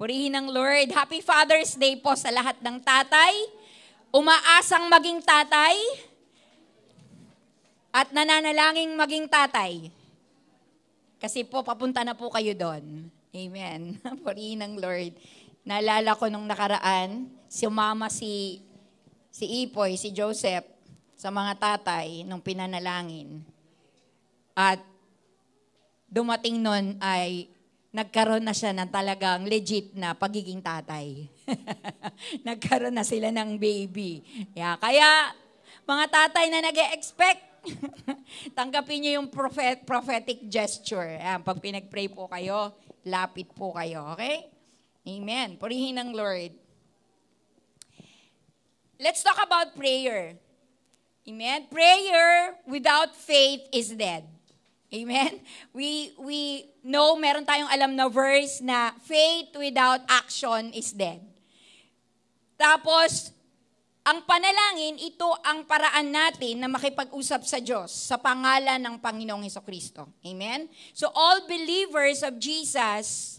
Purihin ng Lord. Happy Father's Day po sa lahat ng tatay. Umaasang maging tatay at nananalangin maging tatay. Kasi po, papunta na po kayo doon. Amen. Purihin ng Lord. Naalala ko nung nakaraan, sumama si Ipoy, si Joseph, sa mga tatay nung pinanalangin. At dumating nun ay nagkaroon na siya ng talagang legit na pagiging tatay. Nagkaroon na sila ng baby. Kaya mga tatay na nag-e-expect, tanggapin niyo yung prophetic gesture. Pag pinag-pray po kayo, lapit po kayo. Okay? Amen. Purihin ng Lord. Let's talk about prayer. Amen. Prayer without faith is dead. Amen. We know, meron tayong alam na verse na faith without action is dead. Tapos, ang panalangin, ito ang paraan natin na makipag-usap sa Diyos sa pangalan ng Panginoong Hesukristo. Amen. So all believers of Jesus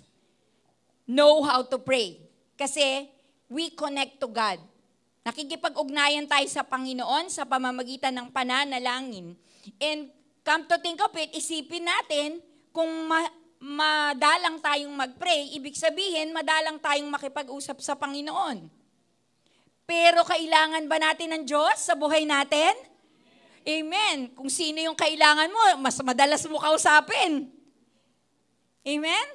know how to pray. Kasi we connect to God. Nakikipag-ugnayan tayo sa Panginoon sa pamamagitan ng pananalangin. And come to think of it, isipin natin kung madalang tayong mag-pray, ibig sabihin madalang tayong makipag-usap sa Panginoon. Pero kailangan ba natin ng Diyos sa buhay natin? Amen. Kung sino yung kailangan mo, mas madalas mo kausapin. Amen?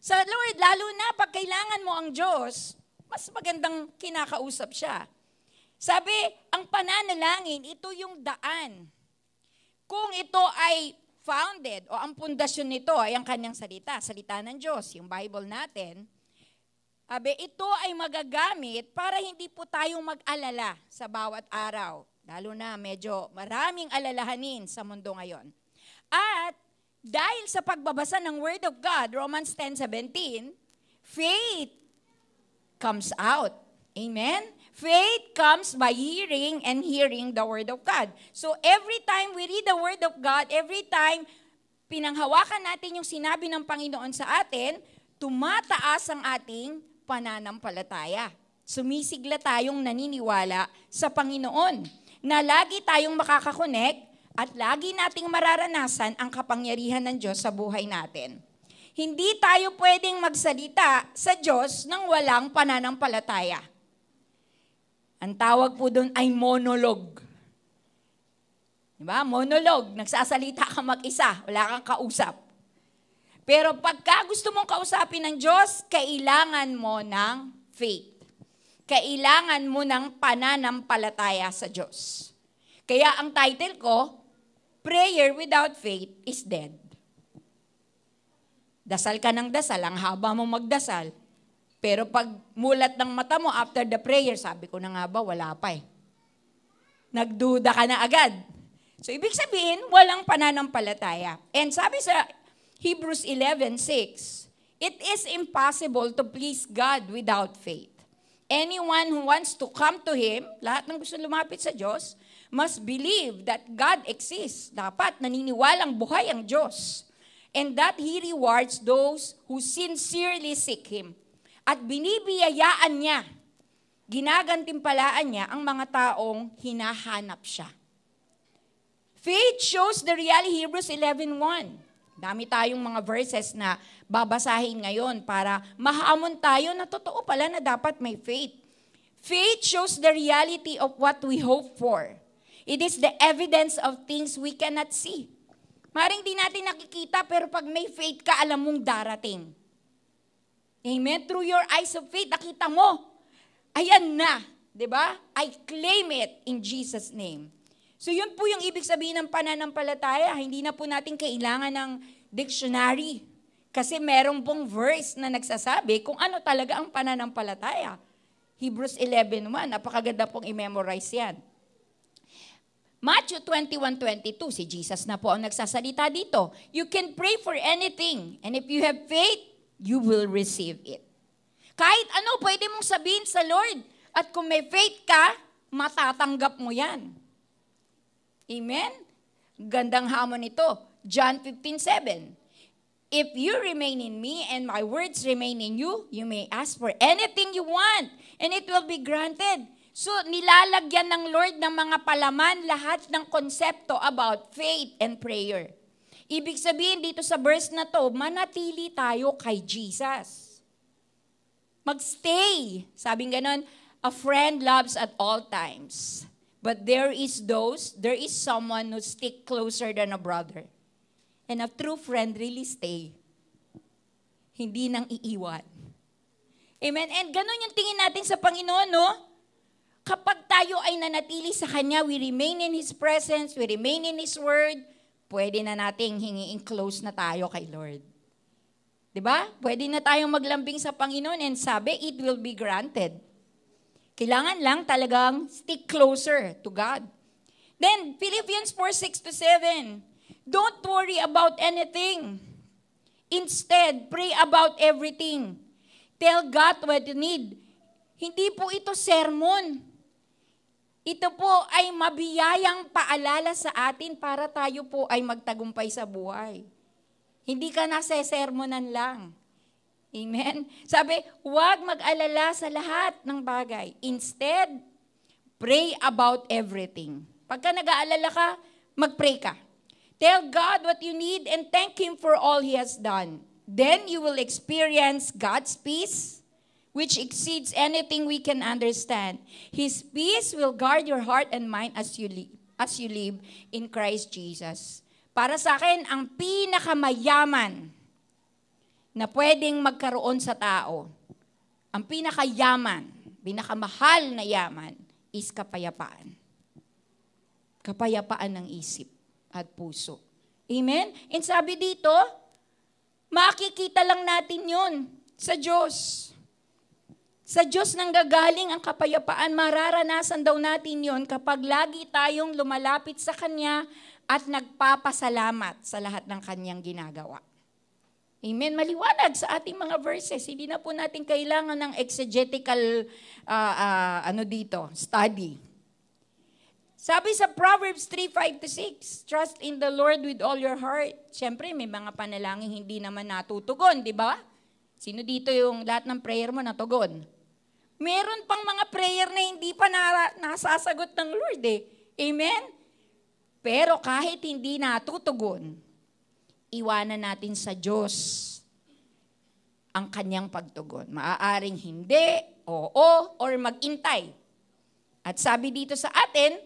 Sa Lord, lalo na pag kailangan mo ang Diyos, mas magandang kinakausap siya. Sabi, ang pananalangin, ito yung daan. Kung ito ay founded, o ang pundasyon nito ay ang kanyang salita ng Diyos, yung Bible natin, ito ay magagamit para hindi po tayo mag-alala sa bawat araw. Lalo na medyo maraming alalahanin sa mundo ngayon. At dahil sa pagbabasa ng Word of God, Romans 10:17, faith comes out. Amen? Faith comes by hearing and hearing the Word of God. So every time we read the Word of God, every time pinanghawakan natin yung sinabi ng Panginoon sa atin, tumataas ang ating pananampalataya. Sumisigla tayong naniniwala sa Panginoon na lagi tayong makakakonek at lagi nating mararanasan ang kapangyarihan ng Diyos sa buhay natin. Hindi tayo pwedeng magsalita sa Diyos nang walang pananampalataya. Ang tawag po doon ay monologue. Diba? Monologue. Nagsasalita ka mag-isa. Wala kang kausap. Pero pagka gusto mong kausapin ng Diyos, kailangan mo ng faith. Kailangan mo ng pananampalataya sa Diyos. Kaya ang title ko, Prayer without faith is dead. Dasal ka ng dasal, ang haba mo magdasal. Pero pag mulat ng mata mo after the prayer, sabi ko na nga ba, wala pa eh. Nagduda ka na agad. So ibig sabihin, walang pananampalataya. And sabi sa Hebrews 11:6, it is impossible to please God without faith. Anyone who wants to come to Him, lahat ng gusto lumapit sa Diyos, must believe that God exists. Dapat naniniwalang buhay ang Diyos. And that He rewards those who sincerely seek Him. At binibiyayaan niya, ginagantimpalaan niya ang mga taong hinahanap siya. Faith shows the reality, Hebrews 11:1. Dami tayong mga verses na babasahin ngayon para mahamon tayo na totoo pala na dapat may faith. Faith shows the reality of what we hope for. It is the evidence of things we cannot see. Maring di natin nakikita, pero pag may faith ka, alam mong darating. Amen? Through your eyes of faith, nakita mo. Ayan na. Diba? I claim it in Jesus' name. So yun po yung ibig sabihin ng pananampalataya. Hindi na po natin kailangan ng dictionary. Kasi merong pong verse na nagsasabi kung ano talaga ang pananampalataya. Hebrews 11:1. Napakaganda pong i-memorize yan. Matthew 21:22. Si Jesus na po ang nagsasalita dito. You can pray for anything. And if you have faith, you will receive it. Kahit ano pwede mong sabihin sa Lord. At kung may faith ka, matatanggap mo yan. Amen? Gandang hamon ito. John 15:7. If you remain in me and my words remain in you, you may ask for anything you want and it will be granted. So, nilalagyan ng Lord ng mga palaman lahat ng konsepto about faith and prayer. Ibig sabihin dito sa verse na to, manatili tayo kay Jesus. Magstay. Sabing ganon, a friend loves at all times. But there is someone who stick closer than a brother. And a true friend really stay. Hindi nang iiwan. Amen? And ganun yung tingin natin sa Panginoon, no? Kapag tayo ay nanatili sa Kanya, we remain in His presence, we remain in His Word, pwede na nating hingiin close na tayo kay Lord. Diba? Pwede na tayong maglambing sa Panginoon and sabi, it will be granted. Kailangan lang talagang stick closer to God. Then, Philippians 4:6-7, don't worry about anything. Instead, pray about everything. Tell God what you need. Hindi po ito sermon. Ito po ay mabiyayang paalala sa atin para tayo po ay magtagumpay sa buhay. Hindi ka nasesermonan lang. Amen? Sabi, huwag mag-alala sa lahat ng bagay. Instead, pray about everything. Pagka nag-aalala ka, mag-pray ka. Tell God what you need and thank Him for all He has done. Then you will experience God's peace, which exceeds anything we can understand. His peace will guard your heart and mind as you live in Christ Jesus. Para sa akin, ang pinakamayaman na pwedeng magkaroon sa tao, ang pinakayaman, pinakamahal na yaman, is kapayapaan. Kapayapaan ng isip at puso. Amen? And sabi dito, makikita lang natin yun sa Diyos. Sa Diyos nang gagaling ang kapayapaan, mararanasan daw natin yun kapag lagi tayong lumalapit sa Kanya at nagpapasalamat sa lahat ng Kanyang ginagawa. Amen? Maliwanag sa ating mga verses. Hindi na po natin kailangan ng exegetical study. Sabi sa Proverbs 3:5-6, trust in the Lord with all your heart. Siyempre, may mga panalangin hindi naman natutugon, di ba? Sino dito yung lahat ng prayer mo natugon? Meron pang mga prayer na hindi pa nasasagot ng Lord eh. Amen? Pero kahit hindi natutugon, iwanan natin sa Diyos ang Kanyang pagtugon. Maaaring hindi, oo, or mag-intay. At sabi dito sa atin,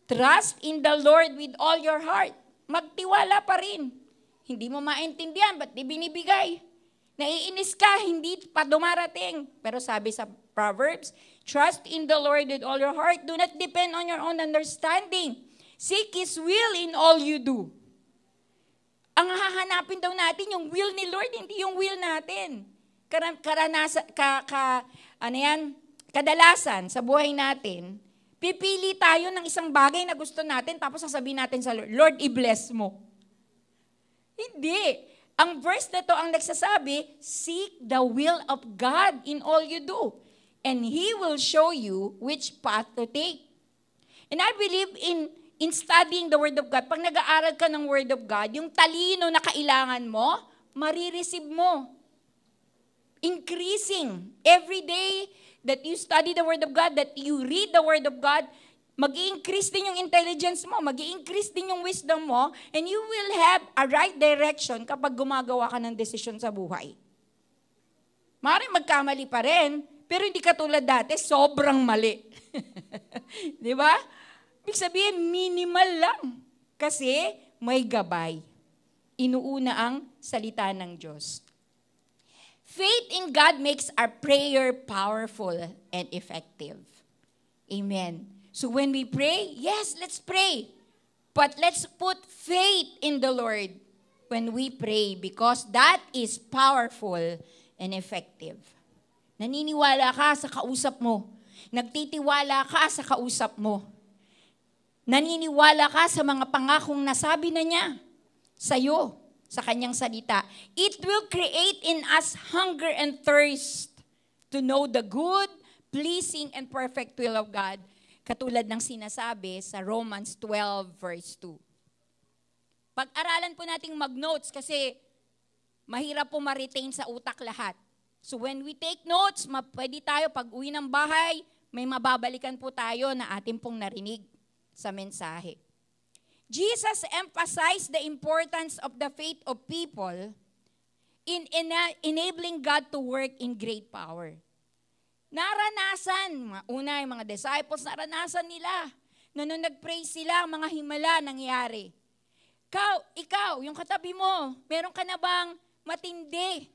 trust in the Lord with all your heart. Magtiwala pa rin. Hindi mo maintindihan, ba't di binibigay? Naiinis ka, hindi pa dumarating. Pero sabi sa Proverbs, trust in the Lord with all your heart. Do not depend on your own understanding. Seek His will in all you do. Ang hahanapin daw natin yung will ni Lord, hindi yung will natin. Kadalasan sa buhay natin, pipili tayo ng isang bagay na gusto natin, tapos sasabihin natin sa Lord, Lord, i-bless mo. Hindi. Ang verse na to ang nagsasabi, seek the will of God in all you do, and He will show you which path to take. And I believe in studying the Word of God. Pag nag-aaral ka ng Word of God, yung talino na kailangan mo, marireceive mo. Increasing. Every day that you study the Word of God, that you read the Word of God, mag-i-increase din yung intelligence mo, mag-i-increase din yung wisdom mo, and you will have a right direction kapag gumagawa ka ng desisyon sa buhay. Maaaring magkamali pa rin, pero hindi katulad dati, sobrang mali. Di ba? Ibig sabihin, minimal lang. Kasi may gabay. Inuuna ang salita ng Diyos. Faith in God makes our prayer powerful and effective. Amen. So when we pray, yes, let's pray. But let's put faith in the Lord when we pray because that is powerful and effective. Naniniwala ka sa kausap mo. Nagtitiwala ka sa kausap mo. Naniniwala ka sa mga pangakong nasabi na niya sa'yo, sa kanyang salita. It will create in us hunger and thirst to know the good, pleasing, and perfect will of God. Katulad ng sinasabi sa Romans 12 verse 2. Pag-aralan po nating mag-notes kasi mahirap po ma-retain sa utak lahat. So when we take notes, pwede tayo pag uwi ng bahay, may mababalikan po tayo na ating pong narinig sa mensahe. Jesus emphasized the importance of the faith of people in enabling God to work in great power. Naranasan, una yung mga disciples, naranasan nila na nung nag-pray sila, mga himala nangyari. Ikaw, yung katabi mo, meron ka na bang matindi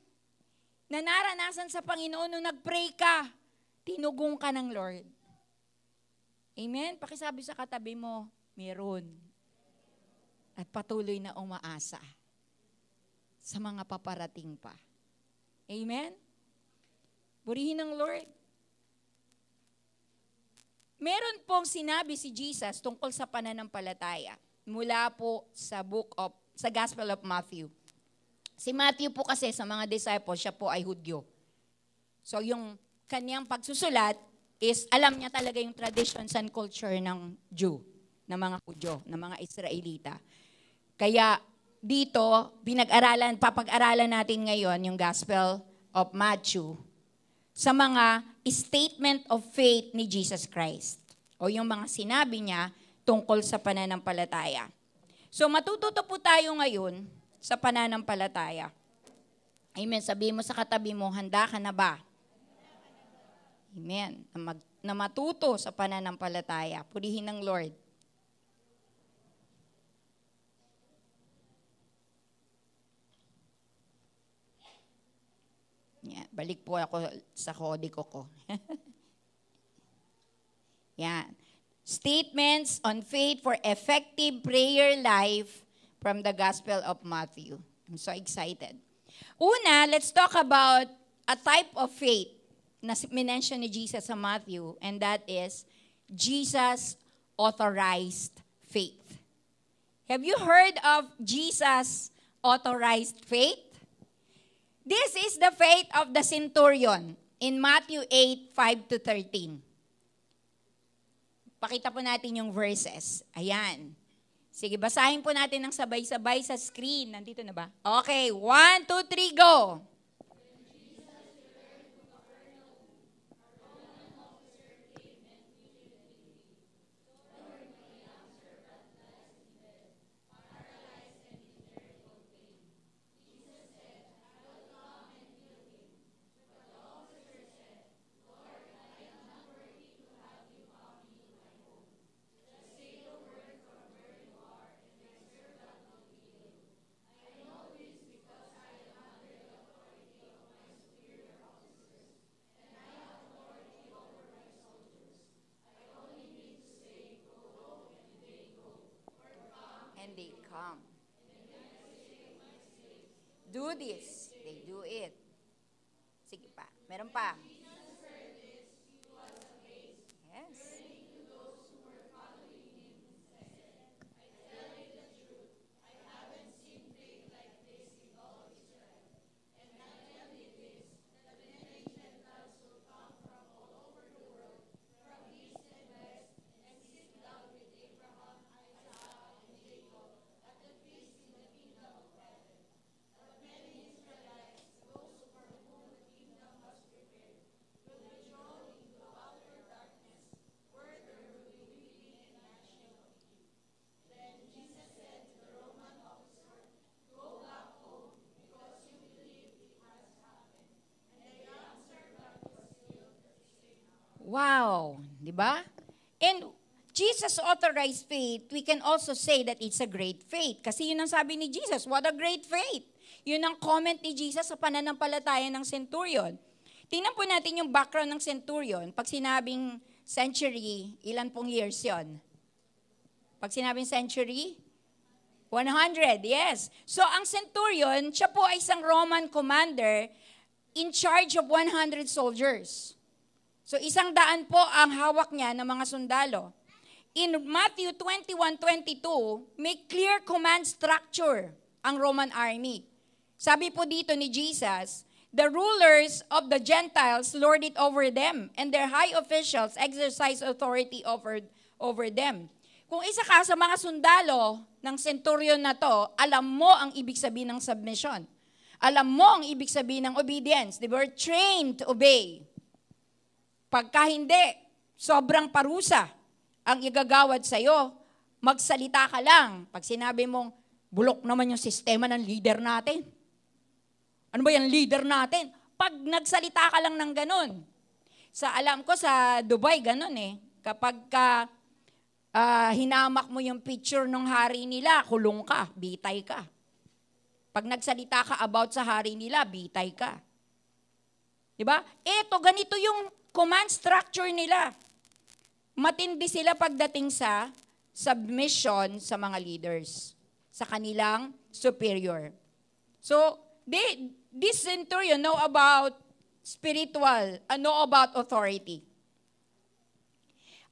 na naranasan sa Panginoon nung nag-pray ka, tinugong ka ng Lord? Amen? Pakisabi sa katabi mo, meron. At patuloy na umaasa sa mga paparating pa. Amen? Purihin ng Lord. Meron pong sinabi si Jesus tungkol sa pananampalataya mula po sa Gospel of Matthew. Si Matthew po kasi sa mga disciples, siya po ay Hudyo. So yung kanyang pagsusulat is alam niya talaga yung traditions and culture ng Jew, ng mga Hudyo, ng mga Israelita. Kaya dito, papag-aralan natin ngayon yung Gospel of Matthew sa mga statement of faith ni Jesus Christ o yung mga sinabi niya tungkol sa pananampalataya. So matututo po tayo ngayon sa pananampalataya. Amen. Sabihin mo sa katabi mo, handa ka na ba? Amen. Na matuto sa pananampalataya. Purihin ng Lord. Yan. Balik po ako sa kodiko ko. Yan. Statements on faith for effective prayer life from the Gospel of Matthew. I'm so excited. Una, let's talk about a type of faith na minention ni Jesus sa Matthew, and that is Jesus authorized faith. Have you heard of Jesus authorized faith? This is the faith of the centurion in Matthew 8:5-13. Pakita po natin yung verses. Ayan. Sige, basahin po natin ng sabay-sabay sa screen. Nandito na ba? Okay, 1, 2, 3, go! And they come. Do this. They do it. Sige pa. Meron pa. Yes. Wow, di ba? And Jesus authorized faith, we can also say that it's a great faith. Kasi yun ang sabi ni Jesus, what a great faith. Yun ang comment ni Jesus sa pananampalataya ng centurion. Tingnan po natin yung background ng centurion. Pag sinabing century, ilan pong years yon? Pag sinabing century, 100, yes. So ang centurion, siya po ay isang Roman commander in charge of 100 soldiers. So 100 po ang hawak niya ng mga sundalo. In Matthew 21:22, may clear command structure ang Roman army. Sabi po dito ni Jesus, the rulers of the Gentiles lord it over them, and their high officials exercise authority over them. Kung isa ka sa mga sundalo ng centurion na to, alam mo ang ibig sabihin ng submission. Alam mo ang ibig sabihin ng obedience. They were trained to obey. Pagka hindi, sobrang parusa ang igagawad sa'yo. Magsalita ka lang. Pag sinabi mong, bulok naman yung sistema ng leader natin. Ano ba yung leader natin? Pag nagsalita ka lang ng ganun. Alam ko sa Dubai, ganun eh. Kapag hinamak mo yung picture ng hari nila, kulong ka, bitay ka. Pag nagsalita ka about sa hari nila, bitay ka. Diba? Ganito yung command structure nila. Matindi sila pagdating sa submission sa mga leaders, sa kanilang superior. So, this centurion know about know about authority.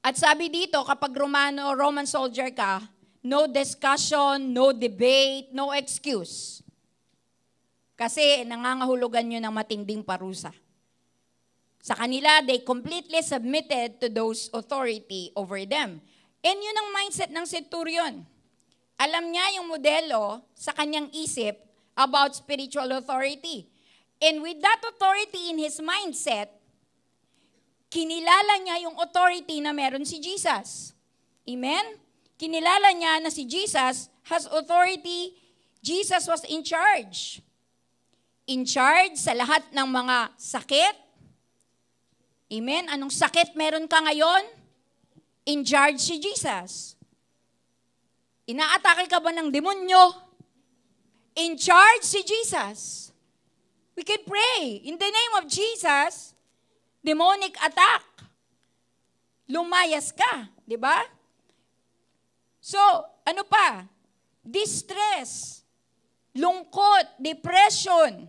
At sabi dito, kapag Roman soldier ka, no discussion, no debate, no excuse. Kasi nangangahulugan nyo ng matinding parusa. Sa kanila, they completely submitted to those authority over them. And yun ang mindset ng centurion. Alam niya yung modelo sa kanyang isip about spiritual authority. And with that authority in his mindset, kinilala niya yung authority na meron si Jesus. Amen? Kinilala niya na si Jesus has authority. Jesus was in charge. In charge sa lahat ng mga sakit. Amen? Anong sakit meron ka ngayon? In charge si Jesus. Inaatake ka ba ng demonyo? In charge si Jesus. We can pray. In the name of Jesus, demonic attack. Lumayas ka. Di ba? So, ano pa? Distress, lungkot, depression.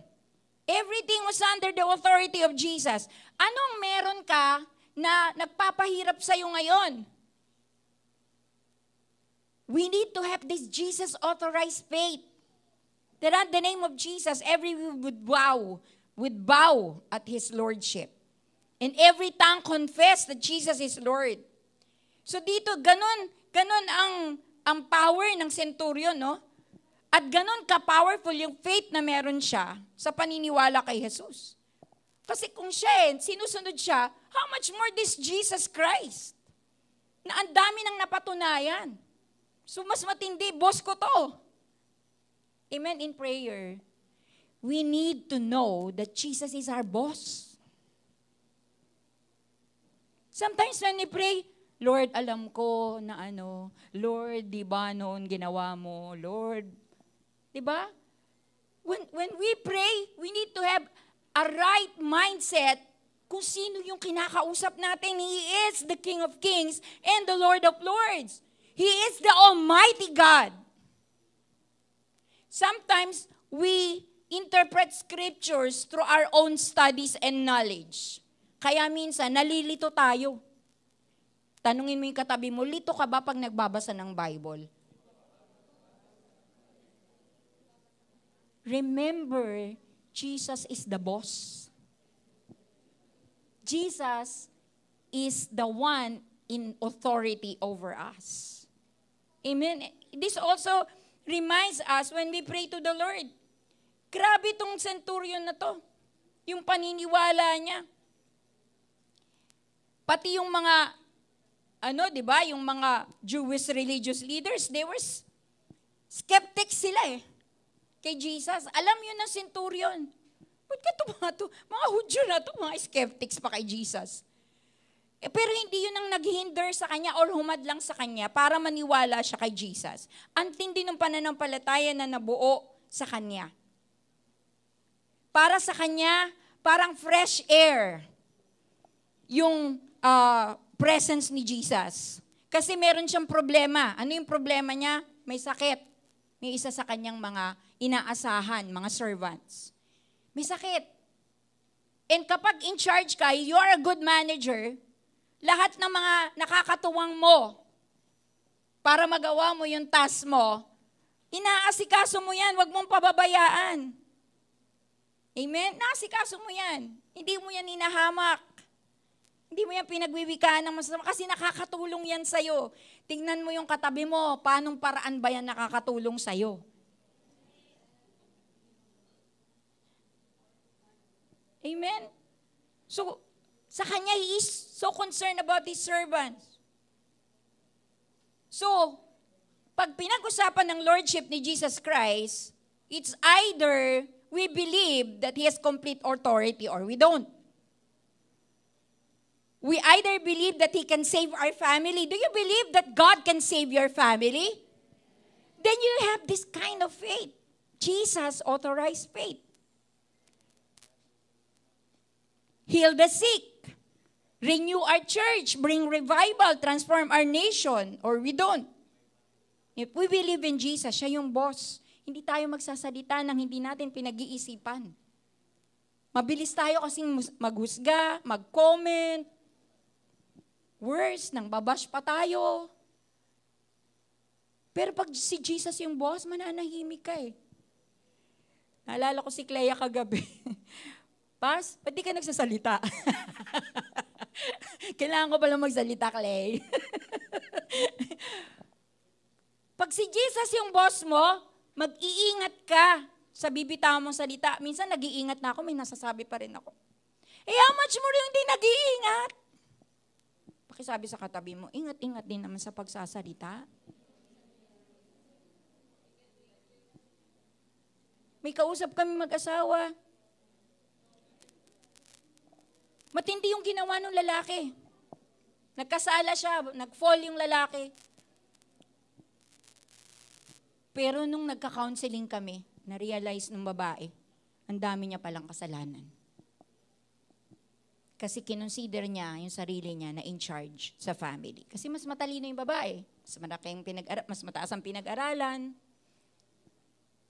Everything was under the authority of Jesus. Anong meron ka na nagpapahirap sa'yo ngayon? We need to have this Jesus-authorized faith. That at the name of Jesus, everyone would bow at His Lordship. And every tongue confess that Jesus is Lord. So dito, ganun ang power ng centurion, no? At ganun ka-powerful yung faith na meron siya sa paniniwala kay Jesus. Kasi kung siya sinusunod siya, how much more this Jesus Christ? Na ang dami nang napatunayan. So mas matindi, boss ko to. Amen, in prayer, we need to know that Jesus is our boss. Sometimes when we pray, Lord, alam ko na Lord, di ba noon ginawa mo? Lord, di ba? When we pray, we need to have a right mindset kung sino yung kinakausap natin. He is the King of Kings and the Lord of Lords. He is the Almighty God. Sometimes we interpret scriptures through our own studies and knowledge. Kaya minsan, nalilito tayo. Tanungin mo yung katabi mo, lito ka ba pag nagbabasa ng Bible? Remember, Jesus is the boss. Jesus is the one in authority over us. Amen. This also reminds us when we pray to the Lord. Grabe itong centurion na to. Yung paniniwala niya. Pati yung mga, di ba, yung mga Jewish religious leaders, they were skeptics sila kay Jesus. Alam yun ng centurion. Ba't ka mga Hudyo na to, mga skeptics pa kay Jesus. Pero hindi yun ang naghihinder sa kanya or humadlang sa kanya para maniwala siya kay Jesus. Ang tindi ng pananampalataya na nabuo sa kanya. Para sa kanya, parang fresh air yung presence ni Jesus. Kasi meron siyang problema. Ano yung problema niya? May sakit. May isa sa kanyang mga inaasahan, mga servants. May sakit. And kapag in charge ka, you are a good manager, lahat ng mga nakakatuwang mo para magawa mo yung task mo, inaasikaso mo yan, wag mong pababayaan. Amen? Naasikaso mo yan. Hindi mo yan hinahamak. Hindi mo yan pinagwiwikaan ng masama kasi nakakatulong yan sa'yo. Tingnan mo yung katabi mo, paanong paraan ba yan nakakatulong sa'yo? Amen? So, sa Kanya, He is so concerned about His servants. So, pag pinag-usapan ng Lordship ni Jesus Christ, it's either we believe that He has complete authority or we don't. We either believe that He can save our family. Do you believe that God can save your family? Then you have this kind of faith. Jesus authorized faith. Heal the sick. Renew our church. Bring revival. Transform our nation. Or we don't. If we believe in Jesus, siya yung boss. Hindi tayo magsasalita ng hindi natin pinag-iisipan. Mabilis tayo kasing maghusga, mag-comment. Worse, nang babash pa tayo. Pero pag si Jesus yung boss, mananahimik ka eh. Naalala ko si Clea kagabi. Pas, ba't di ka nagsasalita? Kailangan ko pala magsalita, Clay. Pag si Jesus yung boss mo, mag-iingat ka sa bibitaw mong salita. Minsan nag-iingat na ako, may nasasabi pa rin ako. How much more yung di nag-iingat? Pakisabi sa katabi mo, ingat-ingat din naman sa pagsasalita. May kausap kami mag-asawa. Matindi yung ginawa ng lalaki. Nagkasala siya, nag-fall yung lalaki. Pero nung nagka-counseling kami, na-realize ng babae, ang dami niya palang kasalanan. Kasi kinonsider niya yung sarili niya na in charge sa family. Kasi mas matalino yung babae. Mas mataas ang pinag-aralan.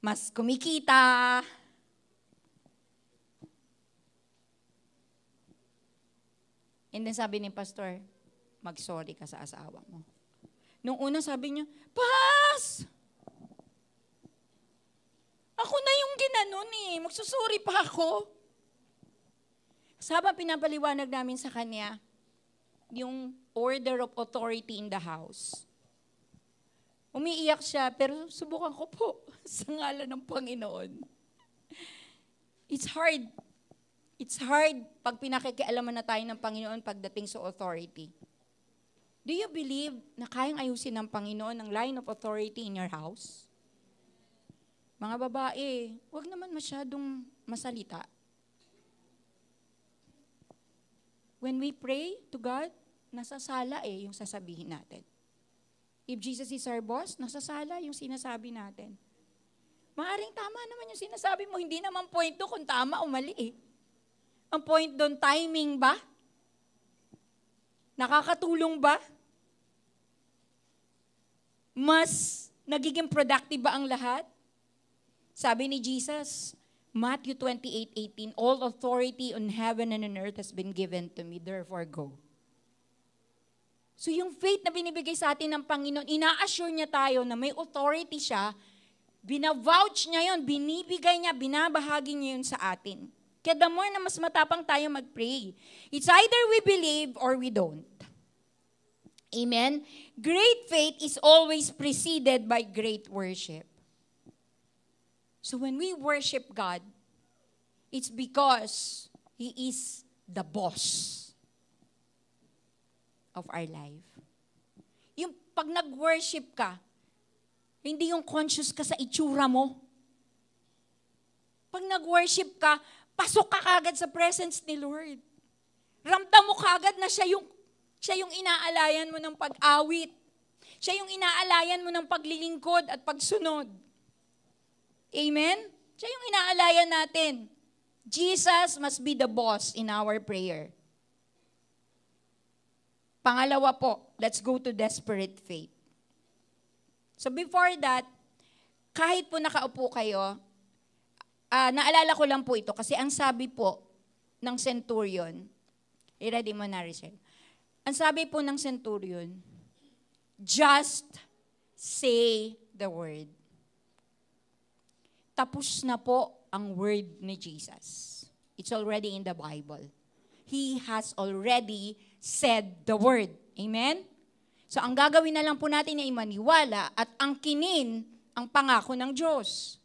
Mas kumikita. And then sabi ni pastor, mag-sorry ka sa asawa mo. Nung una sabi niya, Pas! Ako na yung ginanon eh. Magsusuri pa ako. Habang pinapaliwanag namin sa kanya, yung order of authority in the house. Umiiyak siya, pero subukan ko po sa ngalan ng Panginoon. It's hard. It's hard pag pinakikialaman na tayo ng Panginoon pagdating sa authority. Do you believe na kayang ayusin ng Panginoon ang line of authority in your house? Mga babae, huwag naman masyadong masalita. When we pray to God, nasasala yung sasabihin natin. If Jesus is our boss, nasasala yung sinasabi natin. Maaring tama naman yung sinasabi mo, hindi naman point doon kung tama o mali eh. Ang point doon, timing ba? Nakakatulong ba? Mas nagiging productive ba ang lahat? Sabi ni Jesus, Matthew 28:18, all authority on heaven and on earth has been given to me, therefore go. So yung faith na binibigay sa atin ng Panginoon, ina-assure niya tayo na may authority siya, binavouch niya yun, binibigay niya, binabahagi niya yun sa atin. Kaya the more na mas matapang tayo mag-pray, it's either we believe or we don't. Amen? Great faith is always preceded by great worship. So when we worship God, it's because He is the boss of our life. Yung pag nag-worship ka, hindi yung conscious ka sa itsura mo. Pag nag-worship ka, pasok ka kagad sa presence ni Lord. Ramdam mo kagad na siya yung inaalayan mo ng pag-awit. Siya yung inaalayan mo ng paglilingkod at pagsunod. Amen? Siya yung inaalayan natin. Jesus must be the boss in our prayer. Pangalawa po, let's go to desperate faith. So before that, kahit po nakaupo kayo, naalala ko lang po ito kasi ang sabi po ng centurion, i-ready mo na, Richelle. Ang sabi po ng centurion, just say the word. Tapos na po ang word ni Jesus. It's already in the Bible. He has already said the word. Amen? So ang gagawin na lang po natin ay maniwala at angkinin ang pangako ng Diyos.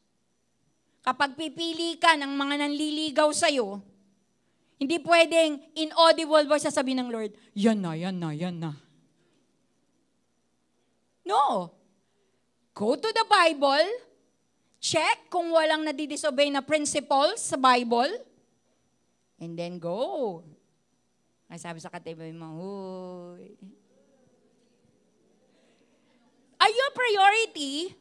Kapag pipili ka ng mga nanliligaw sa'yo, Hindi pwedeng inaudible voice sasabihin ng Lord, yan na, yan na, yan na. No. Go to the Bible, check kung walang nadidisobey na principles sa Bible, and then go. Ay sabi sa katabi mo, huy. Are your priority?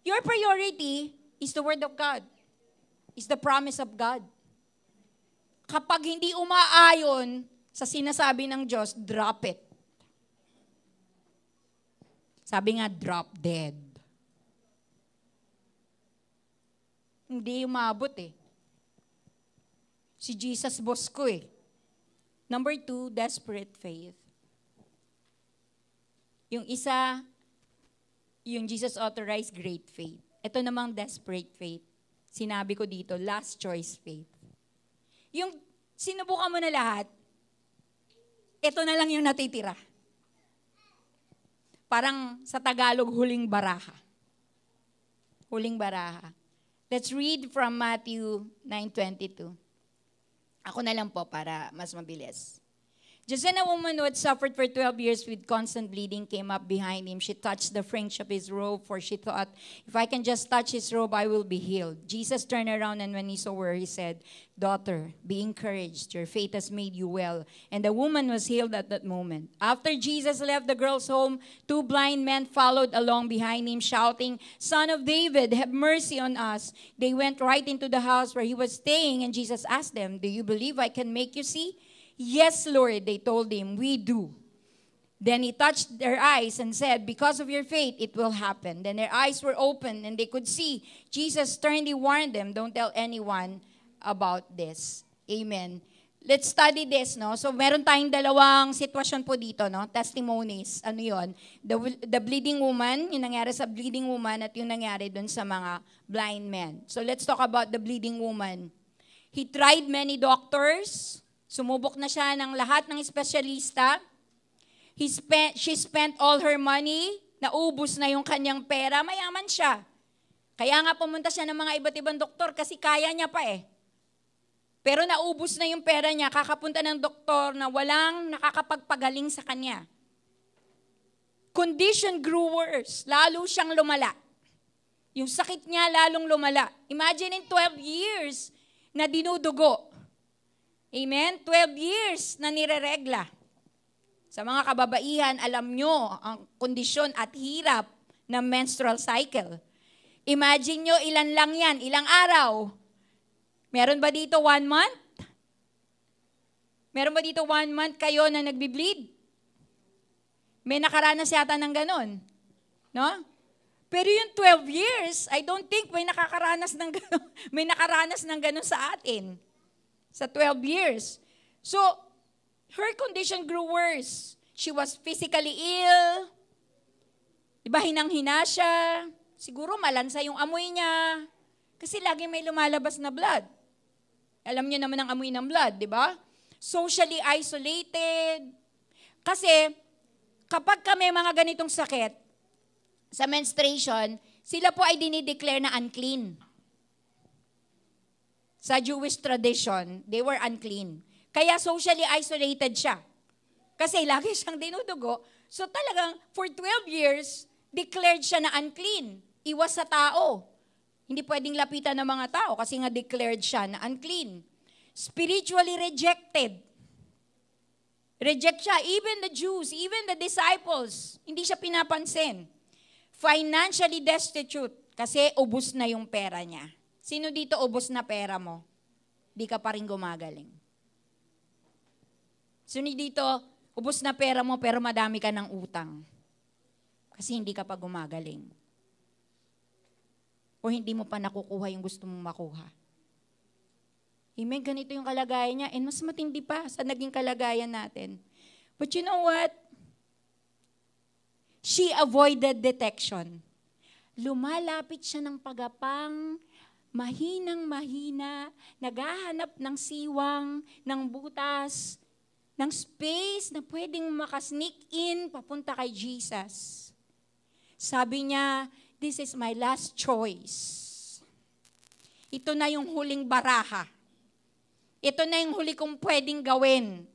Your priority is the Word of God. Is the promise of God. Kapag hindi umaayon sa sinasabi ng Diyos, drop it. Sabi nga, drop dead. Hindi umabot eh. Si Jesus boss ko eh. Number 2, desperate faith. Yung isa, yung Jesus authorized great faith. Ito namang desperate faith. Sinabi ko dito, last choice faith. Yung sinubukan mo na lahat, ito na lang yung natitira. Parang sa Tagalog, huling baraha. Huling baraha. Let's read from Matthew 9:22. Ako na lang po para mas mabilis. Just then a woman who had suffered for 12 years with constant bleeding came up behind him. She touched the fringe of his robe, for she thought, if I can just touch his robe, I will be healed. Jesus turned around, and when he saw her, he said, Daughter, be encouraged. Your faith has made you well. And the woman was healed at that moment. After Jesus left the girl's home, 2 blind men followed along behind him, shouting, Son of David, have mercy on us. They went right into the house where he was staying, and Jesus asked them, Do you believe I can make you see? Yes, Lord, they told him, we do. Then he touched their eyes and said, because of your faith, it will happen. Then their eyes were opened and they could see. Jesus sternly warned them, don't tell anyone about this. Amen. Let's study this, no? So meron tayong dalawang sitwasyon po dito, no? Testimonies. Ano yon? The bleeding woman, yung nangyari sa bleeding woman at yung nangyari dun sa mga blind men. So let's talk about the bleeding woman. He tried many doctors. Sumubok na siya ng lahat ng espesyalista. She spent all her money. Naubos na yung kanyang pera. Mayaman siya. Kaya nga pumunta siya ng mga iba't ibang doktor kasi kaya niya pa eh. Pero naubos na yung pera niya. Kakapunta ng doktor na walang nakakapagpagaling sa kanya. Condition grew worse. Lalo siyang lumala. Yung sakit niya lalong lumala. Imagine in 12 years na dinudugo. Amen? 12 years na nireregla. Sa mga kababaihan, alam nyo ang kondisyon at hirap ng menstrual cycle. Imagine nyo, ilan lang yan, ilang araw. Meron ba dito 1 month? Meron ba dito 1 month kayo na nagbi-bleed? May nakaranas yata ng ganon. No? Pero yung 12 years, I don't think may nakakaranas ng ganon. May nakaranas ng ganon sa atin. Sa 12 years. So, her condition grew worse. She was physically ill. Diba, hinang-hina siya. Siguro malansa yung amoy niya. Kasi lagi may lumalabas na blood. Alam niyo naman ang amoy ng blood, di ba? Socially isolated. Kasi, kapag may mga ganitong sakit, sa menstruation, sila po ay dinideclare na unclean. Sa Jewish tradition, they were unclean. Kaya socially isolated siya. Kasi lagi siyang dinudugo. So talagang for 12 years, declared siya na unclean. Iwas sa tao. Hindi pwedeng lapitan ng mga tao kasi nga declared siya na unclean. Spiritually rejected. Reject siya. Even the Jews, even the disciples, hindi siya pinapansin. Financially destitute kasi ubos na yung pera niya. Sino dito ubos na pera mo? Di ka pa rin gumagaling. Sino dito ubos na pera mo pero madami ka ng utang? Kasi hindi ka pa gumagaling. O hindi mo pa nakukuha yung gusto mong makuha. Amen, ganito yung kalagayan niya. And mas matindi pa sa naging kalagayan natin. But you know what? She avoided detection. Lumalapit siya ng pagapang, mahinang-mahina, naghahanap ng siwang, ng butas, ng space na pwedeng makasneak in papunta kay Jesus. Sabi niya, this is my last choice. Ito na yung huling baraha. Ito na yung huli kong pwedeng gawin.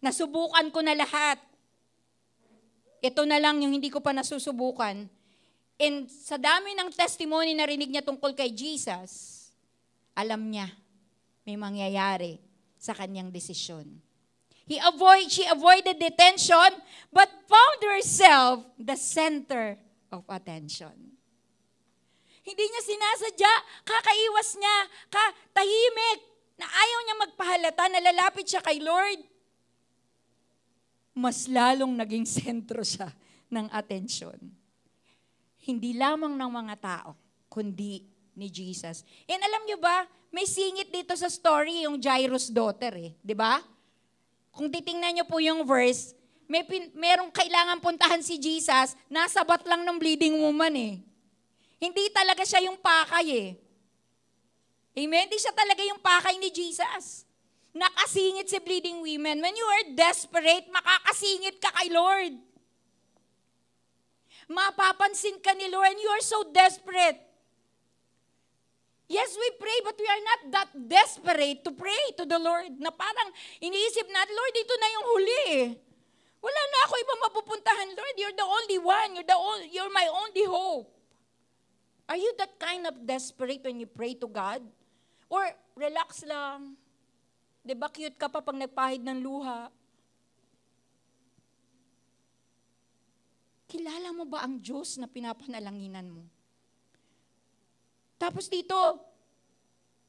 Nasubukan ko na lahat. Ito na lang yung hindi ko pa nasusubukan. And sa dami ng testimony na rinig niya tungkol kay Jesus, alam niya may mangyayari sa kanyang desisyon. She avoided detention, but found herself the center of attention. Hindi niya sinasadya, kakaiwas niya, tahimik, na ayaw niya magpahalata, nalalapit siya kay Lord. Mas lalong naging sentro siya ng atensyon. Hindi lamang ng mga tao, kundi ni Jesus. And alam niyo ba, may singit dito sa story yung Jairus' daughter di ba? Kung titingnan niyo po yung verse, merong kailangan puntahan si Jesus, nasa bat lang ng bleeding woman Hindi talaga siya yung pakay Amen? Hindi siya talaga yung pakay ni Jesus. Nakasingit si bleeding women. When you are desperate, makakasingit ka kay Lord. Mapapansin ka ni Lord and you are so desperate. Yes, we pray, but we are not that desperate to pray to the Lord. Na parang iniisip natin, Lord, ito na yung huli Wala na ako ibang mapupuntahan, Lord. You're the only one. You're my only hope. Are you that kind of desperate when you pray to God? Or relax lang? Diba cute ka pa pag nagpahid ng luha? Kilala mo ba ang Diyos na pinapanalanginan mo? Tapos dito,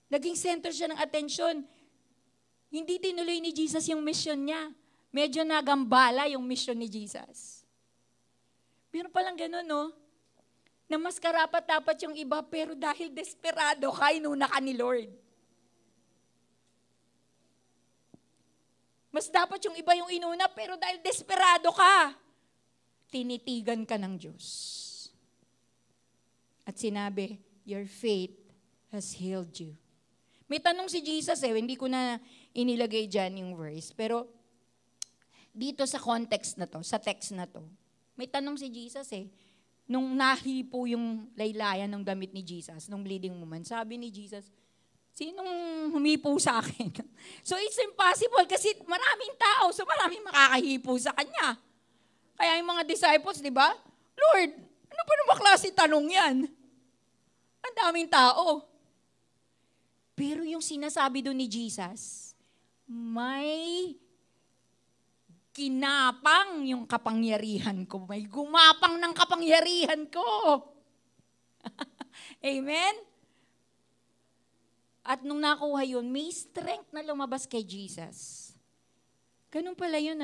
naging center siya ng atensyon. Hindi tinuloy ni Jesus yung mission niya. Medyo nagambala yung mission ni Jesus. Meron palang ganun, na mas karapat-dapat yung iba, pero dahil desperado ka, inuna ka ni Lord. Mas dapat yung iba yung inuna, pero dahil desperado ka, tinitigan ka ng Diyos. At sinabi, your faith has healed you. May tanong si Jesus hindi ko na inilagay dyan yung verse, pero dito sa context na to, sa text na to, may tanong si Jesus nung nahipo yung laylayan ng damit ni Jesus, nung bleeding woman, sabi ni Jesus, sinong humipo sa akin? So it's impossible kasi maraming tao, so maraming makakahipo sa kanya. Kaya yung mga disciples, di ba? Lord, ano pa naman klase tanong yan? Ang daming tao. Pero yung sinasabi doon ni Jesus, may kinapang yung kapangyarihan ko. May gumapang ng kapangyarihan ko. Amen? At nung nakuha yun, may strength na lumabas kay Jesus. Ganun pala yun,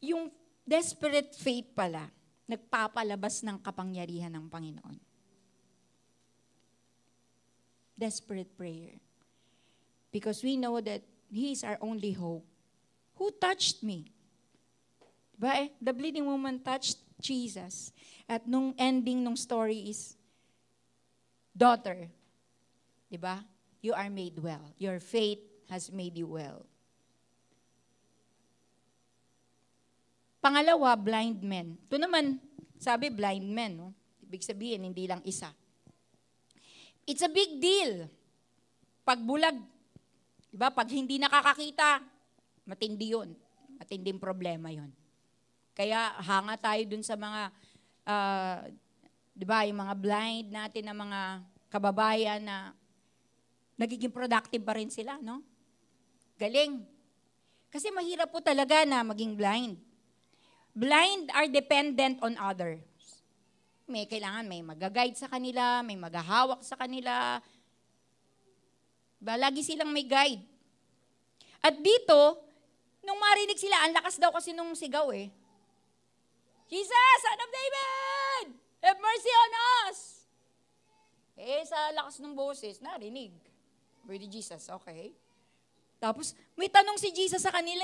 Yung desperate faith pala, nagpapalabas ng kapangyarihan ng Panginoon. Desperate prayer. Because we know that He is our only hope. Who touched me? Diba The bleeding woman touched Jesus. At nung ending nung story is, daughter, diba? You are made well. Your faith has made you well. Pangalawa, blind men. Ito naman, sabi blind men. Ibig sabihin, hindi lang isa. It's a big deal. Pag bulag, diba? Pag hindi nakakakita, matindi yun. Matinding problema yun. Kaya hanga tayo dun sa mga, diba, yung mga blind natin na mga kababayan na nagiging productive pa rin sila, Galing. Kasi mahirap po talaga na maging blind. Blind are dependent on others. May kailangan, may mag-guide sa kanila, may maghahawak sa kanila. Lagi silang may guide. At dito, nung marinig sila, ang lakas daw kasi nung sigaw Jesus, Son of David! Have mercy on us! Sa lakas ng boses, narinig. Pwede Jesus, okay. Tapos, may tanong si Jesus sa kanila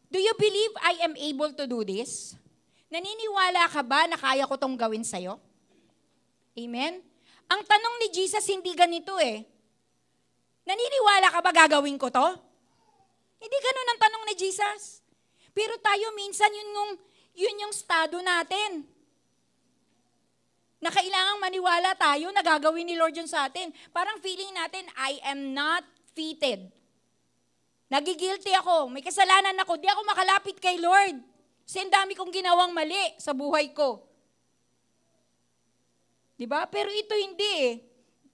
Do you believe I am able to do this? Naniniwala ka ba na kaya ko tong gawin sa'yo? Amen? Ang tanong ni Jesus hindi ganito Naniniwala ka ba gagawin ko to? Hindi ganun ang tanong ni Jesus. Pero tayo minsan yun yung estado natin. na kailangang maniwala tayo na gagawin ni Lord yun sa atin. Parang feeling natin, I am not fitted. Nagigilty ako, may kasalanan ako, di ako makalapit kay Lord. Kasi ang dami kong ginawang mali sa buhay ko. Diba? Pero ito hindi eh.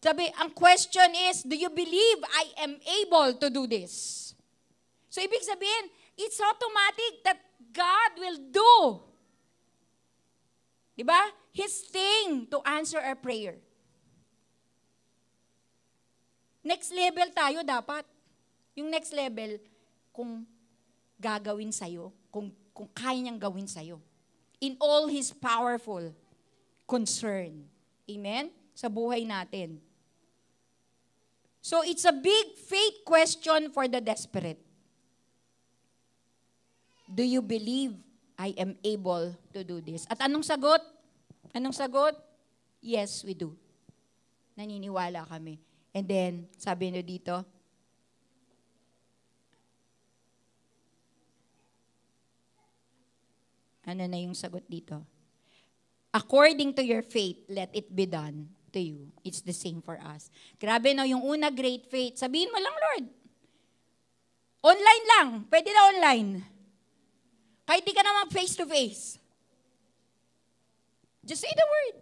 Sabi, ang question is, do you believe I am able to do this? So ibig sabihin, it's automatic that God will do. Diba? His thing to answer our prayer. Next level tayo dapat. Yung next level, kung gagawin sa'yo, kung kaya niyang gawin sa'yo. In all His powerful concern. Amen? Sa buhay natin. So it's a big faith question for the desperate. Do you believe I am able to do this? At anong sagot? Anong sagot? Yes, we do. Naniniwala kami. And then, sabi nyo dito, ano na yung sagot dito? According to your faith, let it be done to you. It's the same for us. Grabe no, yung una, great faith. Sabihin mo lang, Lord. Online lang. Pwede na online. Kahit di ka naman face to face. Just say the word.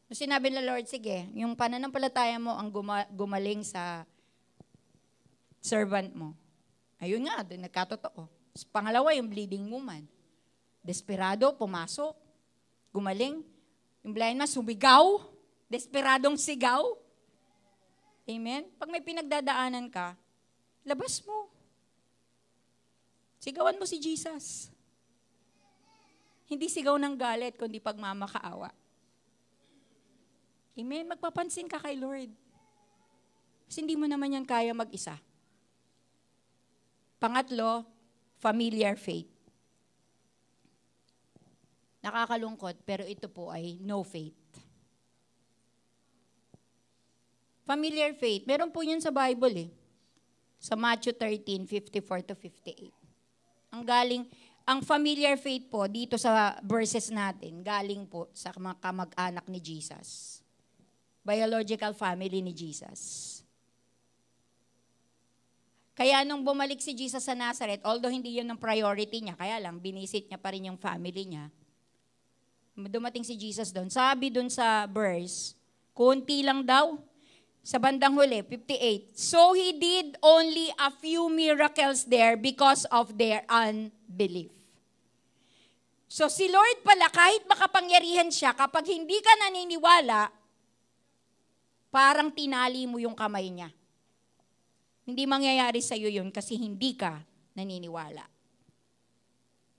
Sinabi ng Lord, sige, yung pananampalataya mo ang gumaling sa servant mo. Ayun nga, nagkatotoo. Pangalawa, yung bleeding woman. Desperado, pumasok. Gumaling. Yung blind man, sumigaw. Desperadong sigaw. Amen? Pag may pinagdadaanan ka, labas mo. Sigawan mo si Jesus. Hindi sigaw ng galit, kundi pagmamakaawa. Amen? Magpapansin ka kay Lord. Kasi hindi mo naman yan kaya mag-isa. Pangatlo, familiar faith. Nakakalungkot, pero ito po ay no faith. Familiar faith, meron po yun sa Bible eh. Sa Matthew 13, 54 to 58. Ang familiar faith po, dito sa verses natin, galing po sa mga kamag-anak ni Jesus. Biological family ni Jesus. Kaya nung bumalik si Jesus sa Nazareth, although hindi yun ang priority niya, kaya lang, binisit niya pa rin yung family niya. Dumating si Jesus doon. Sabi doon sa verse, konti lang daw. Sa bandang huli, 58. So he did only a few miracles there because of their unbelief. So si Lord pala, kahit makapangyarihan siya, kapag hindi ka naniniwala, parang tinali mo yung kamay niya. Hindi mangyayari sa iyo yun kasi hindi ka naniniwala.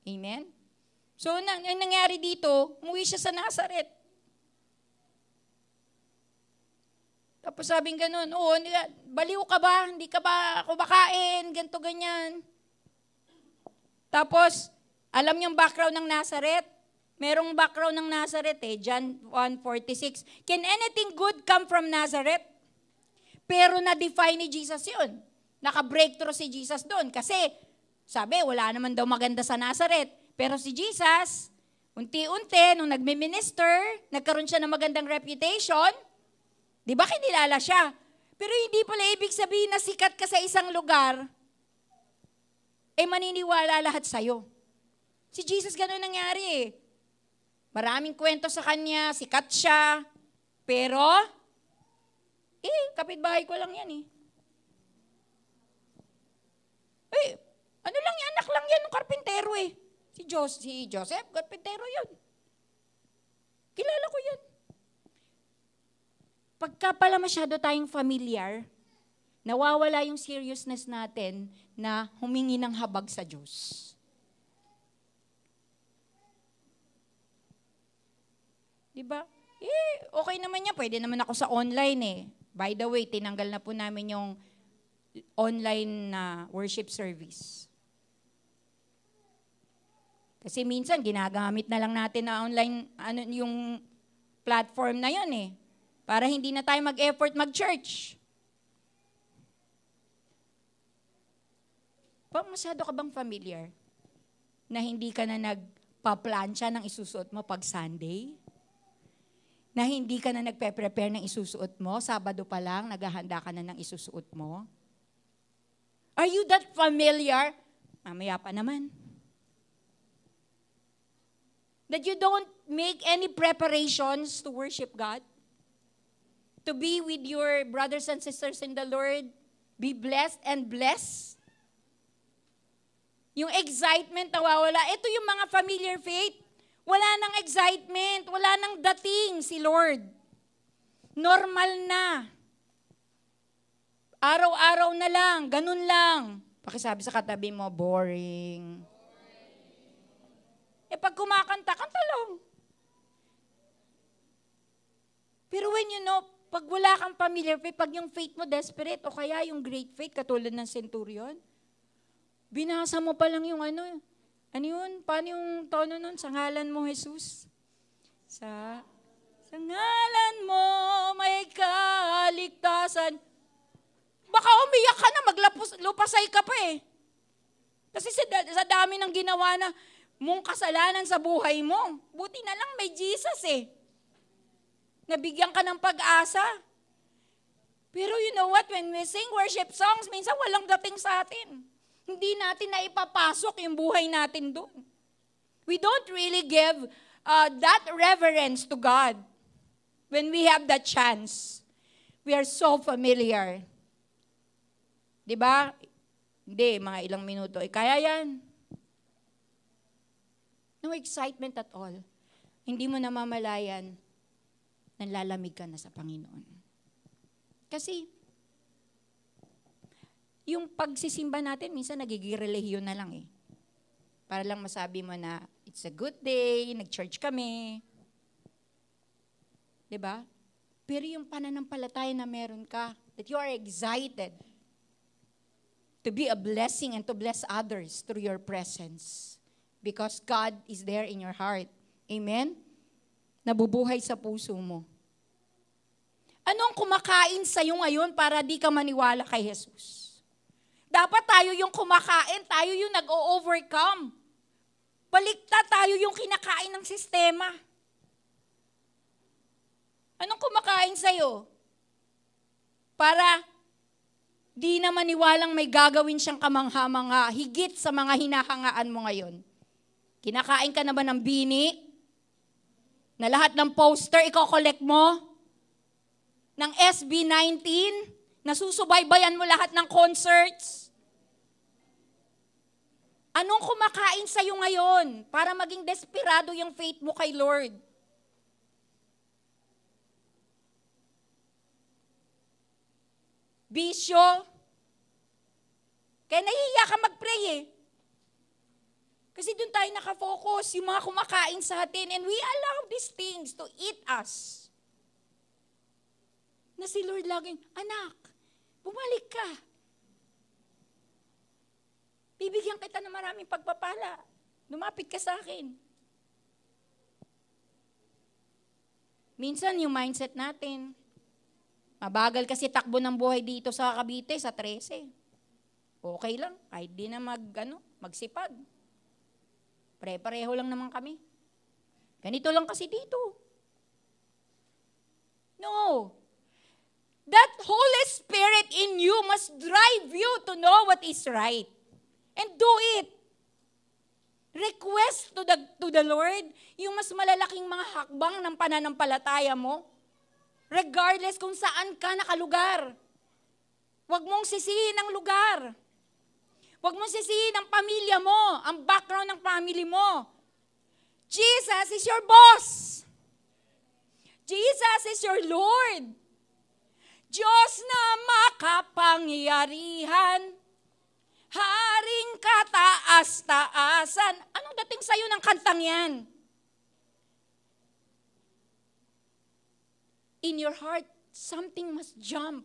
Amen? So, ang nangyari dito, umuwi siya sa Nazareth. Tapos sabing ganun, baliw ka ba? Hindi ka ba kumakain? Ganto, ganyan. Tapos, alam niyong background ng Nazareth? Merong background ng Nazareth John 1:46. Can anything good come from Nazareth? Pero na-define ni Jesus yun. Naka-breakthrough si Jesus doon. Kasi, sabi, wala naman daw maganda sa Nazareth. Pero si Jesus, unti-unti, nung nagme-minister, nagkaroon siya ng magandang reputation, di ba kinilala siya? Pero hindi pala ibig sabihin na sikat ka sa isang lugar, maniniwala lahat sa'yo. Si Jesus ganun nangyari Maraming kwento sa kanya, sikat siya, pero, kapitbahay ko lang yan ano lang yan, anak lang yan ng karpintero Si Joseph, karpintero yun. Kilala ko yun. Pagka pala masyado tayong familiar, nawawala yung seriousness natin na humingi ng habag sa Diyos. Diba? Okay naman yan. Pwede naman ako sa online By the way, tinanggal na po namin yung online na worship service. Kasi minsan, ginagamit na lang natin na online, yung platform na yun para hindi na tayo mag-effort mag-church. Masyado ka bang familiar na hindi ka na nagpa-plancha ng isusuot mo pag Sunday? Na hindi ka na nagpe-prepare ng isusuot mo, Sabado pa lang, naghahanda ka na ng isusuot mo? Are you that familiar? Mamaya pa naman. That you don't make any preparations to worship God? To be with your brothers and sisters in the Lord? Be blessed and bless? Yung excitement nawawala. Ito yung mga familiar faith. Wala nang excitement, wala nang dating si Lord. Normal na. Araw-araw na lang, ganun lang. Pakisabi sa katabi mo, boring. Pag kumakanta, kanta lang. Pero when you know, pag wala kang familiar faith, pag yung faith mo desperate, o kaya yung great faith, katulad ng centurion, binasa mo pa lang yung ano yun? Paano yung tono nun? Sa ngalan mo, Jesus? Sa ngalan mo, may kaligtasan. Baka umiyak ka na, maglupasay ka pa eh. Kasi sa dami ng ginawa na mong kasalanan sa buhay mo, buti na lang may Jesus eh. Nabigyan ka ng pag-asa. Pero you know what? When we sing worship songs, minsan walang dating sa atin. Hindi natin na ipapasok yung buhay natin doon. We don't really give that reverence to God when we have that chance. We are so familiar. Diba? Hindi, mga ilang minuto. Kaya yan. No excitement at all. Hindi mo namamalayan, nanlalamig ka na sa Panginoon. Kasi, yung pagsisimba natin, minsan nagiging relihiyon na lang eh. Para lang masabi mo na, it's a good day, nag-church kami. Diba? Pero yung pananampalataya na meron ka, that you are excited to be a blessing and to bless others through your presence. Because God is there in your heart. Amen? Nabubuhay sa puso mo. Anong kumakain sa'yo ngayon para di ka maniwala kay Jesus? Dapat tayo yung kumakain, tayo yung nag-o-overcome. Baliktad, tayo yung kinakain ng sistema. Anong kumakain sa'yo? Para di na maniwalang may gagawin siyang kamangha-mangha, higit sa mga hinahangaan mo ngayon. Kinakain ka na ba ng bini? Na lahat ng poster, i-collect mo? Ng SB19? Nasusubaybayan mo lahat ng concerts? Anong kumakain sa'yo ngayon para maging desperado yung faith mo kay Lord? Bisyo? Kaya nahihiya ka mag-pray eh. Kasi doon tayo nakafocus, yung mga kumakain sa atin, and we allow these things to eat us. Na si Lord laging, anak, bumalik ka. Bibigyan kita ng maraming pagpapala. Lumapit ka sa akin. Minsan yung mindset natin, mabagal kasi takbo ng buhay dito sa Cavite, sa 13. Okay lang, kahit di na magsipag. Pare-pareho lang naman kami. Ganito lang kasi dito. No. That Holy Spirit in you must drive you to know what is right. And do it. Request to the Lord yung mas malalaking mga hakbang ng pananampalataya mo. Regardless kung saan ka nakalugar. Huwag mong sisihin ang lugar. Huwag mong sisihin ang pamilya mo, ang background ng family mo. Jesus is your boss. Jesus is your Lord. Diyos na makapangyarihan, Haring kataas-taasan. Anong dating sa'yo ng kantang yan? In your heart, something must jump.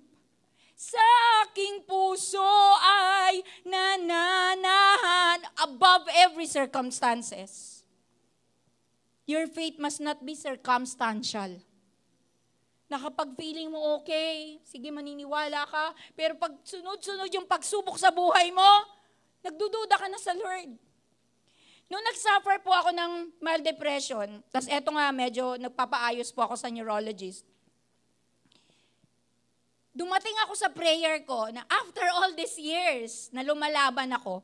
Sa aking puso ay nananahan above every circumstances. Your faith must not be circumstantial. Na kapag feeling mo okay, sige maniniwala ka, pero pag sunod-sunod yung pagsubok sa buhay mo, nagdududa ka na sa Lord. Nung nag-suffer po ako ng mild depression, tas eto nga, medyo nagpapaayos po ako sa neurologist. Dumating ako sa prayer ko na after all these years na lumalaban ako,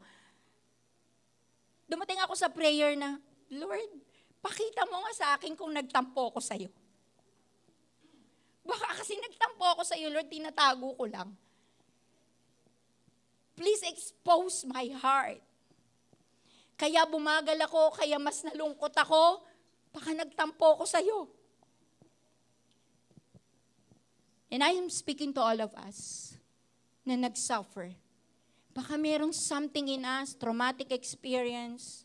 dumating ako sa prayer na, Lord, pakita mo nga sa akin kung nagtampo ko sa'yo. Baka kasi nagtampo ako sa'yo, Lord, tinatago ko lang. Please expose my heart. Kaya bumagal ako, kaya mas nalungkot ako, baka nagtampo ko sa'yo. And I am speaking to all of us na nag-suffer. Baka merong something in us, traumatic experience,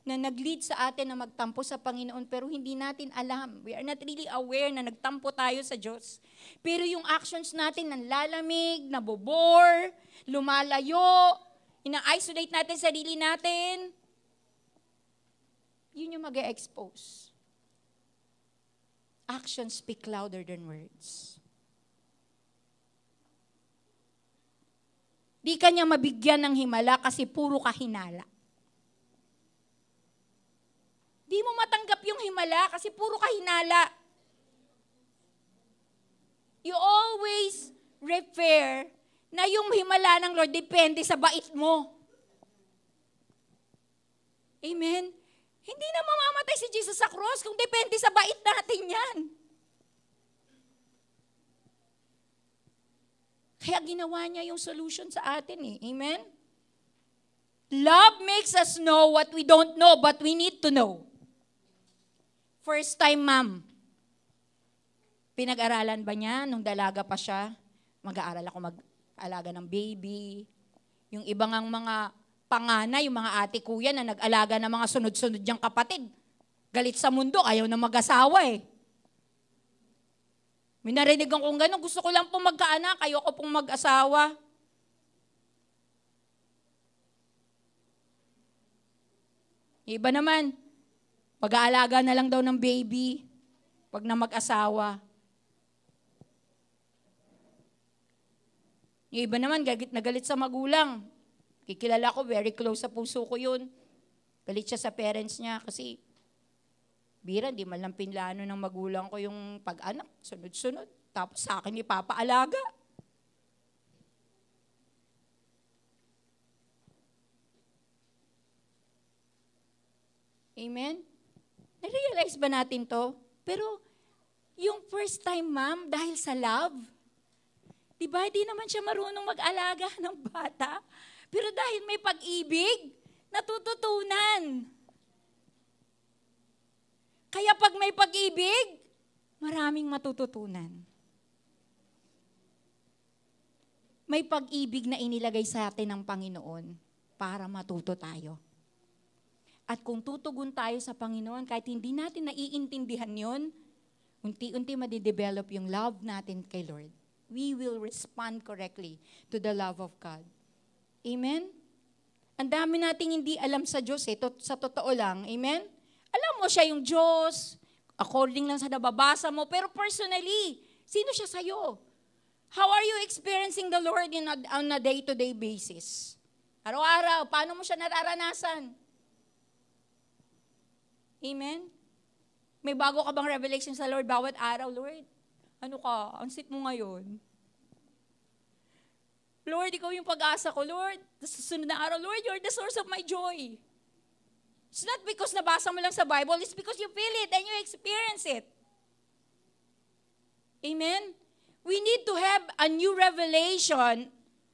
na nag-lead sa atin na magtampo sa Panginoon, pero hindi natin alam. We are not really aware na nagtampo tayo sa Diyos. Pero yung actions natin, nanlalamig, nabobore, lumalayo, ina-isolate natin sarili natin, yun yung mag-e-expose. Actions speak louder than words. Di ka niya mabigyan ng himala kasi puro kahinala. Di mo matanggap yung himala kasi puro kahinala. You always refer na yung himala ng Lord depende sa bait mo. Amen? Hindi na mamamatay si Jesus sa cross kung depende sa bait natin yan. Kaya ginawa niya yung solution sa atin eh. Amen? Love makes us know what we don't know, but we need to know. First time ma'am. Pinag-aralan ba niya nung dalaga pa siya? Mag-aaral ako mag-alaga ng baby. Yung ibang mga panganay, yung mga ate kuya na nag-alaga ng mga sunod-sunod niyang kapatid. Galit sa mundo, ayaw na mag-asawa eh. May narinig akong gano'n, gusto ko lang pong magkaanak, ayoko pong mag-asawa. Iba naman, mag-aalaga na lang daw ng baby, pag na mag-asawa. Yung iba naman, galit sa magulang. Kikilala ko, very close sa puso ko yun. Galit siya sa parents niya kasi bira, di man lang pinlano ng magulang ko yung pag-anak, sunod-sunod. Tapos sa akin ipapaalaga. Amen? Na-realize ba natin to? Pero yung first time, ma'am, dahil sa love, di ba, di naman siya marunong mag-alaga ng bata. Pero dahil may pag-ibig, natututunan. Kaya pag may pag-ibig, maraming matututunan. May pag-ibig na inilagay sa atin ng Panginoon para matuto tayo. At kung tutugon tayo sa Panginoon, kahit hindi natin naiintindihan yon, unti-unti madidevelop yung love natin kay Lord. We will respond correctly to the love of God. Amen? Ang dami nating hindi alam sa Diyos eh, sa totoo lang. Amen? Alam mo siya yung Diyos, according lang sa nababasa mo, pero personally, sino siya sa'yo? How are you experiencing the Lord on a day-to-day basis? Araw-araw, paano mo siya nararanasan? Amen? May bago ka bang revelation sa Lord bawat araw, Lord? Ano ka? Ang sit mo ngayon. Lord, ikaw yung pag-asa ko, Lord. Sa susunod na araw, Lord, you're the source of my joy. It's not because nabasa mo lang sa Bible, it's because you feel it and you experience it. Amen? We need to have a new revelation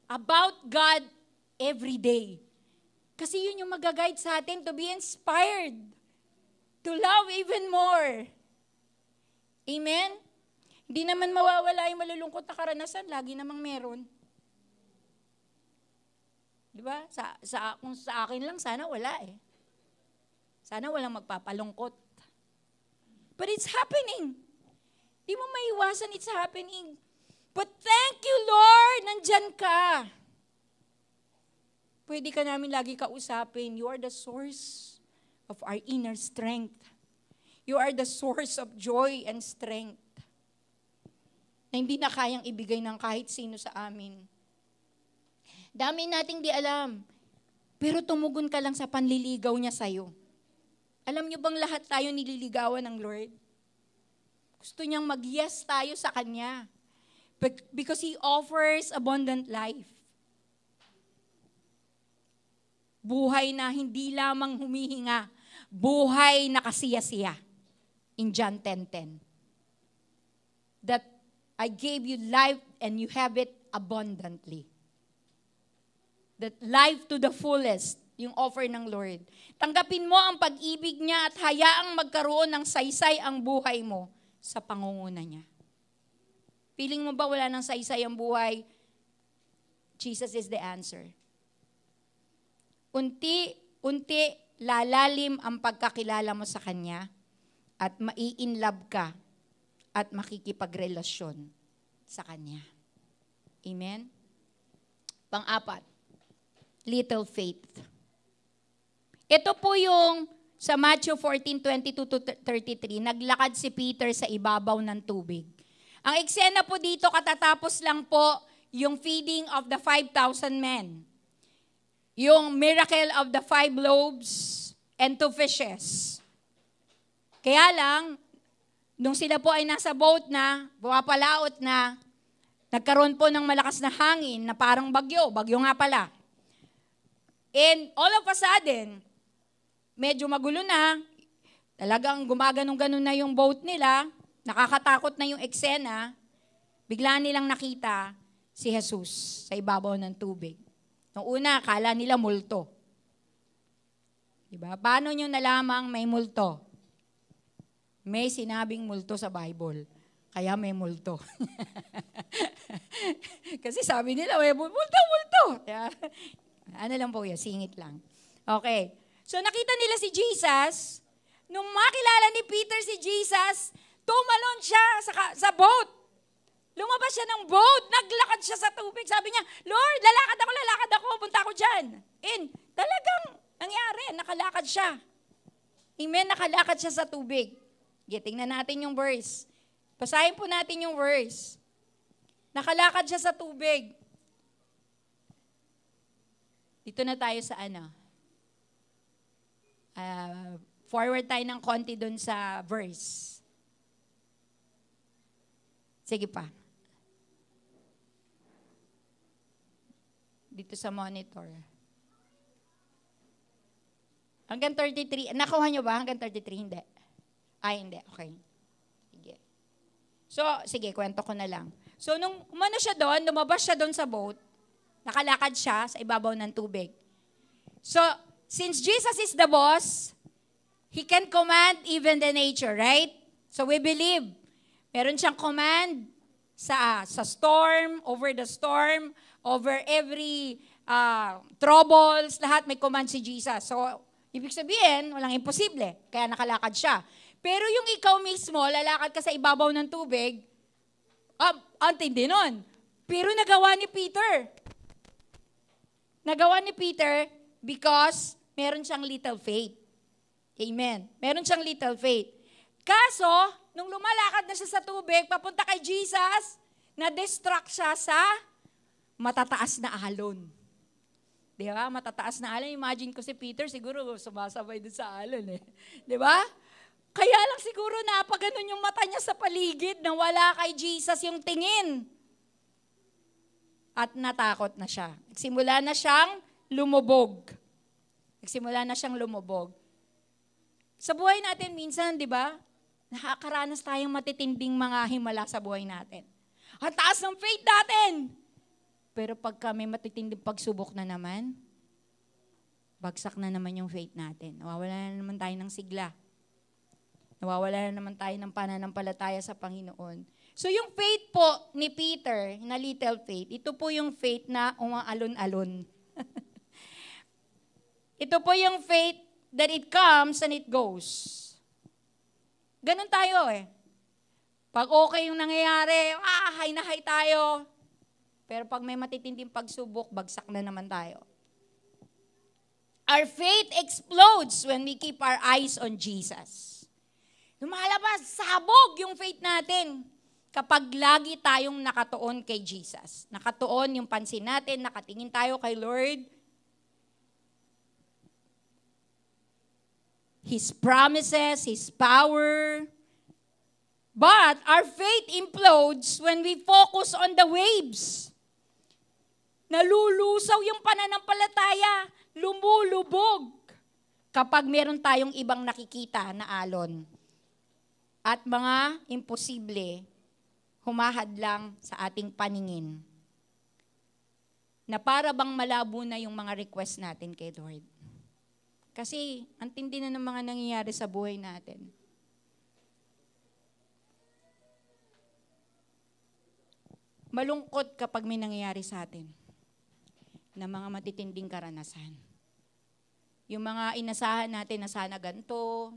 about God every day. Kasi yun yung mag-guide sa atin to be inspired, to love even more. Amen? Hindi naman mawawala yung malulungkot na karanasan, lagi namang meron. Di ba? Kung sa akin lang, sana wala eh. Sana walang magpapalungkot. But it's happening. Di mo maiwasan, it's happening. But thank you, Lord, nandyan ka. Pwede ka namin lagi kausapin. You are the source of our inner strength. You are the source of joy and strength na hindi na kayang ibigay ng kahit sino sa amin. Dami nating di alam. Pero tumugon ka lang sa panliligaw niya sa'yo. Alam niyo bang lahat tayo nililigawan ng Lord? Gusto niyang mag-yes tayo sa Kanya. Because He offers abundant life. Buhay na hindi lamang humihinga, buhay na kasiya-siya. In John 10:10. That I gave you life and you have it abundantly. That life to the fullest, yung offer ng Lord. Tanggapin mo ang pag-ibig niya at hayaang magkaroon ng saysay ang buhay mo sa pangunguna niya. Feeling mo ba wala nang saysay ang buhay? Jesus is the answer. Unti-unti lalalim ang pagkakilala mo sa Kanya at mai-inlove ka at makikipagrelasyon sa Kanya. Amen? Pang-apat, little faith. Ito po yung sa Matthew 14:22-33, naglakad si Peter sa ibabaw ng tubig. Ang eksena po dito, katatapos lang po yung feeding of the 5,000 men. Yung miracle of the 5 loaves and 2 fishes. Kaya lang, nung sila po ay nasa boat na, pumapalaot na, nagkaroon po ng malakas na hangin na parang bagyo nga pala. And all of a sudden, medyo magulo na, talagang gumaganong-ganon na yung boat nila, nakakatakot na yung eksena, bigla nilang nakita si Jesus sa ibabaw ng tubig. Noong una, akala nila multo. Diba? Paano nyo nalamang may multo? May sinabing multo sa Bible. Kaya may multo. Kasi sabi nila, multo. Kaya, ano lang po yun, singit lang. Okay. So nakita nila si Jesus. Nung makilala ni Peter si Jesus, tumalon siya sa boat. Lumabas siya ng boat, naglakad siya sa tubig. Sabi niya, Lord, lalakad ako, punta ako dyan. And talagang nangyari, nakalakad siya. Amen, nakalakad siya sa tubig. Tingnan natin yung verse. Basahin po natin yung verse. Nakalakad siya sa tubig. Dito na tayo sa forward tayo ng konti dun sa verse. Sige pa. Dito sa monitor. Hanggang 33. Nakuha nyo ba hanggang 33? Hindi. Hindi. Okay. Sige. So, sige, kwento ko na lang. So, nung umano siya doon, lumabas siya doon sa boat, nakalakad siya sa ibabaw ng tubig. So, since Jesus is the boss, He can command even the nature, right? So, we believe. Meron siyang command sa storm, over the storm, over every troubles, lahat may command si Jesus. So, ibig sabihin, walang imposible. Kaya nakalakad siya. Pero yung ikaw mismo, lalakad ka sa ibabaw ng tubig, antindi nun. Pero nagawa ni Peter. Nagawa ni Peter because meron siyang little faith. Amen. Meron siyang little faith. Kaso, nung lumalakad na siya sa tubig, papunta kay Jesus, na-distract siya sa matataas na alon. Di ba? Matataas na alon. Imagine ko si Peter, siguro sumasabay dun sa alon eh. Di ba? Kaya lang siguro napaganon yung mata niya sa paligid na wala kay Jesus yung tingin. At natakot na siya. Nagsimula na siyang lumubog. Sa buhay natin minsan, di ba? Nakakaranas tayong matitinding mga himala sa buhay natin. Ang taas ng faith natin! Pero pag kami matitinding pagsubok na naman, bagsak na naman yung faith natin. Nawawala na naman tayo ng sigla. Nawawala na naman tayo ng pananampalataya sa Panginoon. So yung faith po ni Peter, na little faith, ito po yung faith na umaalon-alon. Ito po yung faith that it comes and it goes. Ganun tayo eh. Pag okay yung nangyayari, hay na hay tayo. Pero pag may matitinding pagsubok, bagsak na naman tayo. Our faith explodes when we keep our eyes on Jesus. Lumalabas, sabog yung faith natin kapag lagi tayong nakatuon kay Jesus. Nakatuon yung pansin natin, nakatingin tayo kay Lord. His promises, His power. But our faith implodes when we focus on the waves. Nalulusaw yung pananampalataya, lumulubog kapag meron tayong ibang nakikita na alon. At mga imposible, humahadlang sa ating paningin. Na para bang malabo na yung mga request natin kay Lord. Kasi, ang tindi na ng mga nangyayari sa buhay natin. Malungkot kapag may nangyayari sa atin na mga matitinding karanasan. Yung mga inasahan natin na sana ganito,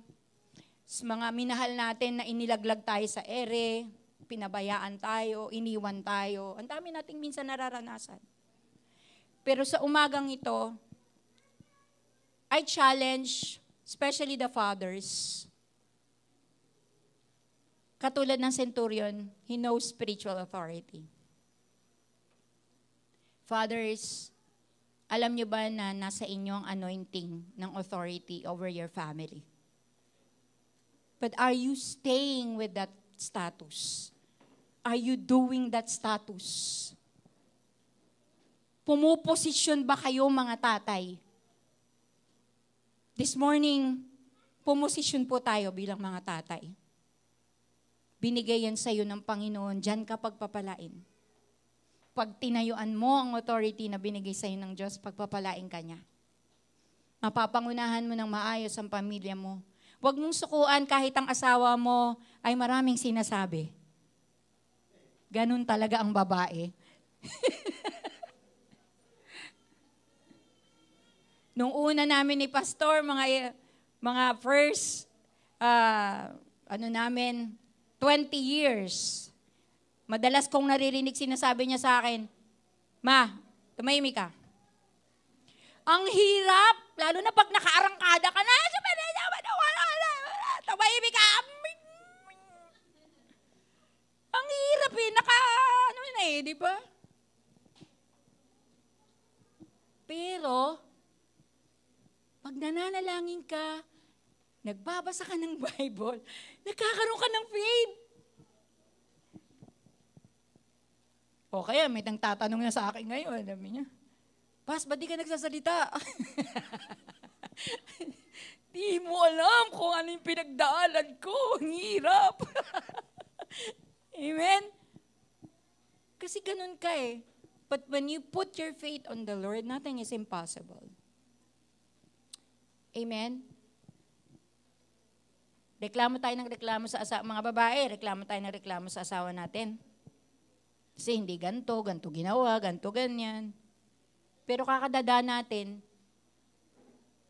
mga minahal natin na inilaglag tayo sa ere, pinabayaan tayo, iniwan tayo. Ang dami nating minsan nararanasan. Pero sa umagang ito, I challenge, especially the fathers, katulad ng centurion, he knows spiritual authority. Fathers, alam niyo ba na nasa inyo ang anointing ng authority over your family? But are you staying with that status? Are you doing that status? Pumuposisyon ba kayo mga tatay? This morning, pumosisyon po tayo bilang mga tatay. Binigay yan sa iyo ng Panginoon, diyan ka pagpapalain. Pag tinayuan mo ang authority na binigay sa iyo ng Diyos, pagpapalain ka niya. Mapapangunahan mo ng maayos ang pamilya mo. Huwag mong sukuan kahit ang asawa mo ay maraming sinasabi. Ganun talaga ang babae. Nung una namin ni Pastor, mga first, 20 years, madalas kong naririnig sinasabi niya sa akin, Ma, tumahimik ka. Ang hirap, lalo na pag nakaarangkada ka na, tumahimik ka. Ang hirap di ba? Pero, pag nananalangin ka, nagbabasa ka ng Bible, nagkakaroon ka ng faith. O kaya may tatanong na sa akin ngayon, sabi niya, Pas, ba't di ka nagsasalita? Di mo alam kung ano yung pinagdaanan ko. Ang hirap. Amen? Kasi ganun ka eh. But when you put your faith on the Lord, nothing is impossible. Amen? Reklamo tayo ng reklamo sa mga babae, reklamo tayo ng reklamo sa asawa natin. Kasi hindi ganto ginawa, ganto ganyan. Pero kakadada natin,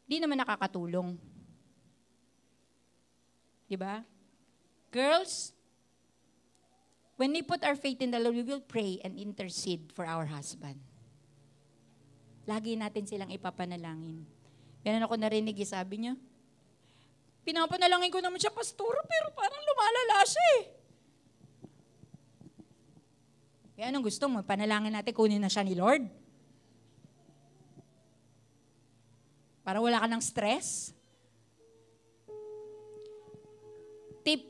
di naman nakakatulong. Diba? Girls, when we put our faith in the Lord, we will pray and intercede for our husband. Lagi natin silang ipapanalangin. Meron ako narinig, sabi niya, pinapanalangin ko naman siya, pastor, pero parang lumalala siya eh. Kaya anong gusto mo? Panalangin natin, kunin na siya ni Lord? Para wala ka ng stress? Tip,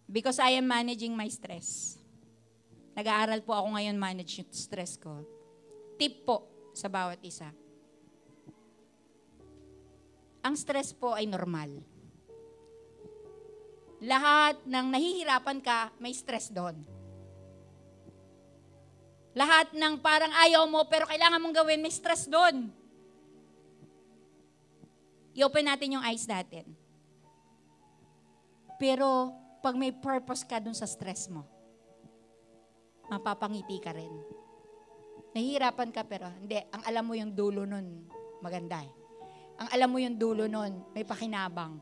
because I am managing my stress. Nag-aaral po ako ngayon manage yung stress ko. Tip po sa bawat isa. Ang stress po ay normal. Lahat ng nahihirapan ka, may stress doon. Lahat ng parang ayaw mo pero kailangan mong gawin, may stress doon. I-open natin yung eyes natin. Pero pag may purpose ka doon sa stress mo, mapapangiti ka rin. Nahihirapan ka pero hindi, ang alam mo yung dulo nun, maganda eh. Ang alam mo yung dulo nun, may pakinabang.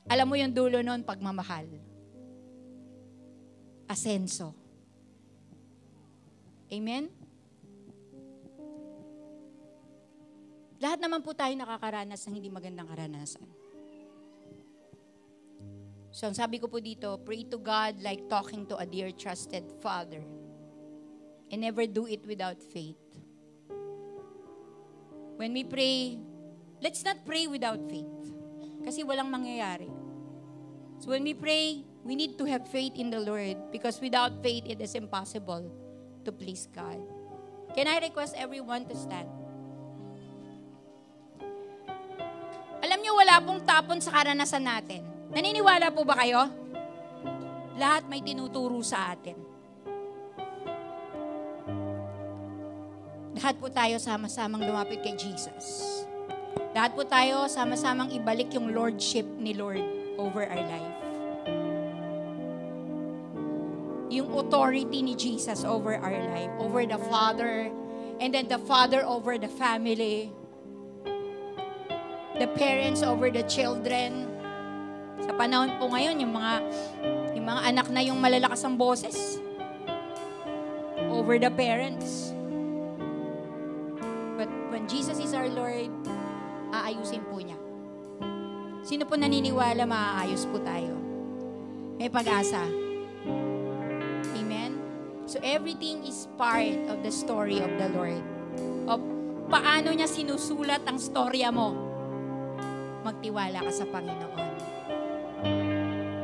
Alam mo yung dulo nun, pagmamahal. Asenso. Amen? Lahat naman po tayo nakakaranas ng hindi magandang karanasan. So, ang sabi ko po dito, pray to God like talking to a dear trusted father. And never do it without faith. When we pray, let's not pray without faith. Kasi walang mangyayari. So when we pray, we need to have faith in the Lord because without faith, it is impossible to please God. Can I request everyone to stand? Alam niyo, wala pong tapon sa karanasan natin. Naniniwala po ba kayo? Lahat may tinuturo sa atin. Lahat po tayo sama-samang lumapit kay Jesus. Lahat po tayo sama-samang ibalik yung lordship ni Lord over our life. Yung authority ni Jesus over our life, over the Father, and then the Father over the family, the parents over the children. Sa panahon po ngayon, yung mga anak na yung malalakas ang boses over the parents. But when Jesus is our Lord, aayusin po niya. Sino po naniniwala maaayos po tayo? May pag-asa. Amen? So everything is part of the story of the Lord. O paano niya sinusulat ang storya mo? Magtiwala ka sa Panginoon.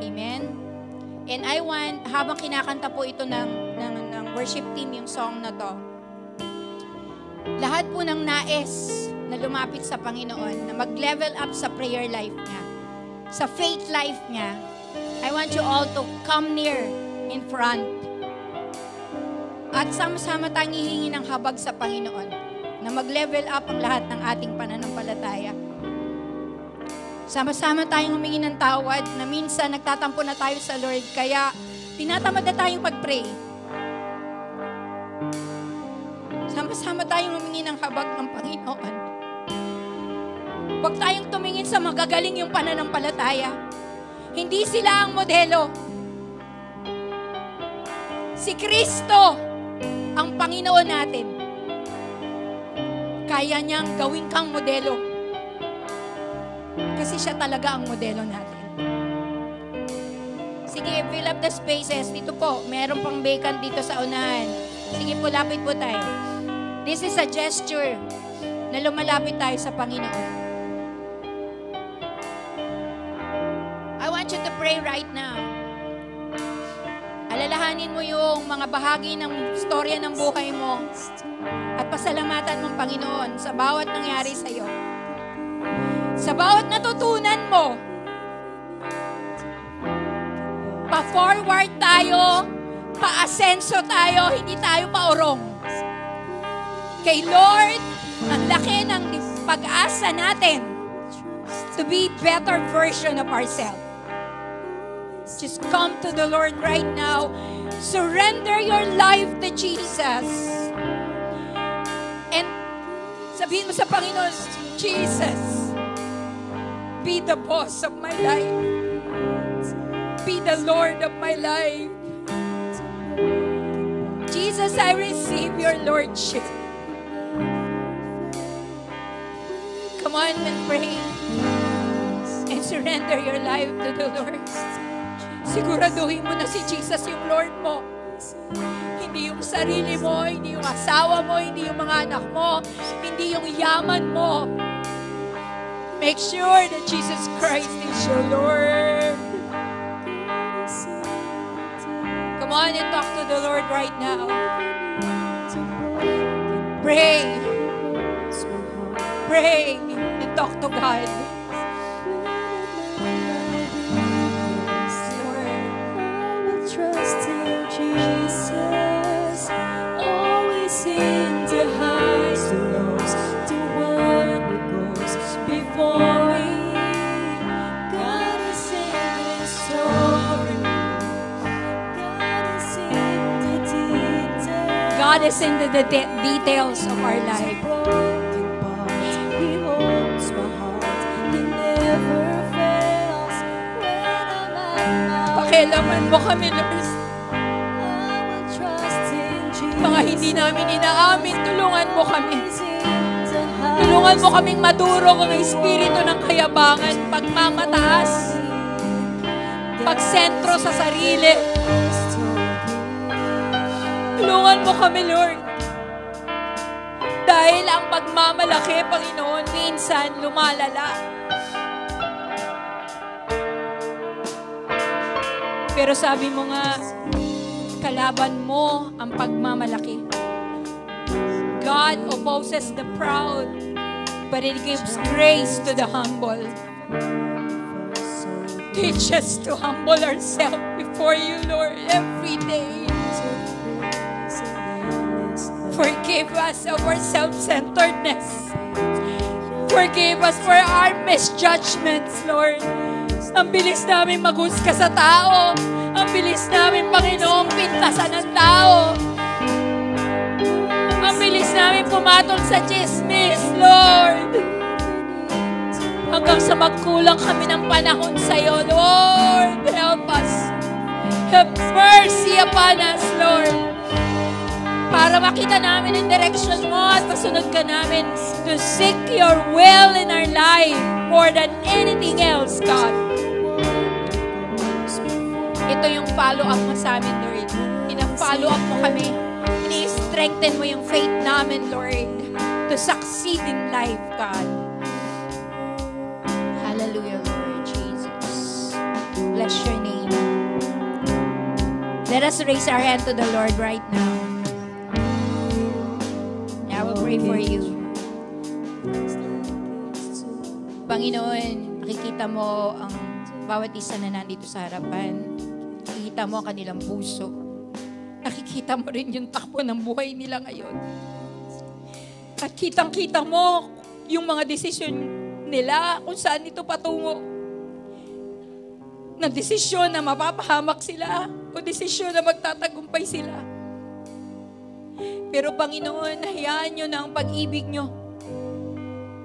Amen? And I want, habang kinakanta po ito ng worship team, yung song na to, lahat po ng nais na lumapit sa Panginoon, na mag-level up sa prayer life niya, sa faith life niya, I want you all to come near in front. At sama-sama tayong hihingi ng habag sa Panginoon, na mag-level up ang lahat ng ating pananampalataya. Sama-sama tayong humingi ng tawad na minsan nagtatampo na tayo sa Lord, kaya tinatamad na tayong pag-pray. Sama-sama tayong humingi ng habag ng Panginoon. Huwag tayong tumingin sa magagaling yung pananampalataya. Hindi sila ang modelo. Si Kristo ang Panginoon natin. Kaya niyang gawin kang modelo. Kasi siya talaga ang modelo natin. Sige, fill up the spaces. Dito po, meron pang vacant dito sa unahan. Sige po, lapit po tayo. This is a gesture na lumalapit tayo sa Panginoon. I want you to pray right now. Alalahanin mo yung mga bahagi ng storya ng buhay mo at pasalamatan mong Panginoon sa bawat nangyari sa iyo. Sa bawat natutunan mo, pa-forward tayo, pa-asenso tayo, hindi tayo paurong. Kay Lord, ang laki ng pag-asa natin to be better version of ourselves. Just come to the Lord right now. Surrender your life to Jesus. And sabihin mo sa Panginoon, Jesus, be the boss of my life. Be the Lord of my life. Jesus, I receive your Lordship. Come on and pray. And surrender your life to the Lord. Siguraduhin mo na si Jesus yung Lord mo. Hindi yung sarili mo, hindi yung asawa mo, hindi yung mga anak mo, hindi yung yaman mo. Make sure that Jesus Christ is your Lord. Come on and talk to the Lord right now. Pray. Pray and talk to God. Trust in Jesus, always in the highs and lows, the one who goes before me. God is in the story, God is in the details. God is in the details of our life. He holds my heart, He never fails when I'm at my Pakialaman mo kami, Lord. Mga hindi namin inaamin, tulungan mo kami. Tulungan mo kaming madurog ang espiritu ng kayabangan, pagmamataas, pagsentro sa sarili. Tulungan mo kami, Lord. Dahil ang pagmamalaki, Panginoon, minsan lumalala. Pero sabi mo nga, kalaban mo ang pagmamalaki. God opposes the proud, but He gives grace to the humble. Teach us to humble ourselves before you, Lord, every day. Forgive us of our self-centeredness. Forgive us for our misjudgments, Lord. Ang bilis namin maghusga sa tao. Ang bilis namin, Panginoong, pintasan ng tao. Ang bilis namin pumatol sa chismis, Lord. Hanggang sa magkulang kami ng panahon sa iyo, Lord. Help us. Have mercy upon us, Lord. Para makita namin ang direction mo at masunod ka namin to seek your will in our life more than anything else, God. Ito yung follow-up mo sa amin, Lord. Ina-follow up mo kami. Ini-strengthen mo yung faith namin, Lord, to succeed in life, God. Hallelujah, Lord Jesus. Bless your name. Let us raise our hand to the Lord right now. I will pray for you. Panginoon, nakikita mo ang bawat isa na nandito sa harapan. Nakikita mo ang kanilang puso. Nakikita mo rin yung takbo ng buhay nila ngayon. At kitang-kita mo yung mga desisyon nila kung saan ito patungo. Na desisyon na mapapahamak sila o desisyon na magtatagumpay sila. Pero Panginoon, hayaan nyo na ang pag-ibig nyo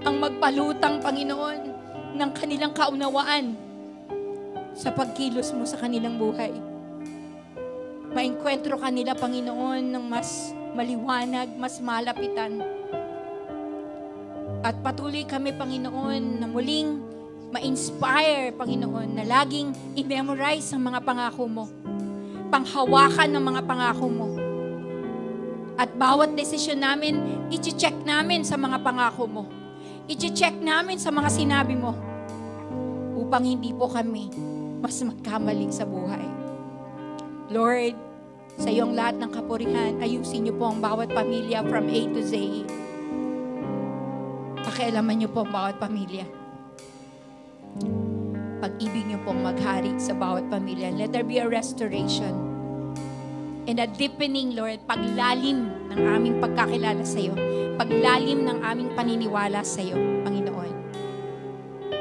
ang magpalutang, Panginoon, ng kanilang kaunawaan sa pagkilos mo sa kanilang buhay. Maengkwentro kanila, Panginoon, ng mas maliwanag, mas malapitan. At patuloy kami, Panginoon, na muling ma-inspire, Panginoon, na laging i-memorize ang mga pangako mo. Panghawakan ng mga pangako mo. At bawat desisyon namin, i-check namin sa mga pangako mo. I-check namin sa mga sinabi mo. Upang hindi po kami mas magkamali sa buhay. Lord, sa iyong lahat ng kapurihan, ayusin niyo po ang bawat pamilya from A to Z. Pakialaman niyo po ang bawat pamilya. Pag-ibig niyo pong maghari sa bawat pamilya. Let there be a restoration and a deepening, Lord, paglalim ng aming pagkakilala sa iyo. Paglalim ng aming paniniwala sa iyo, Panginoon.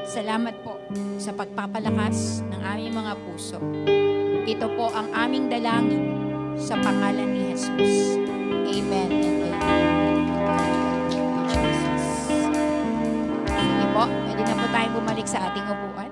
Salamat po sa pagpapalakas ng aming mga puso. Ito po ang aming dalangin sa pangalan ni Jesus. Amen and amen. Sige po, pwede na po tayong bumalik sa ating upuan.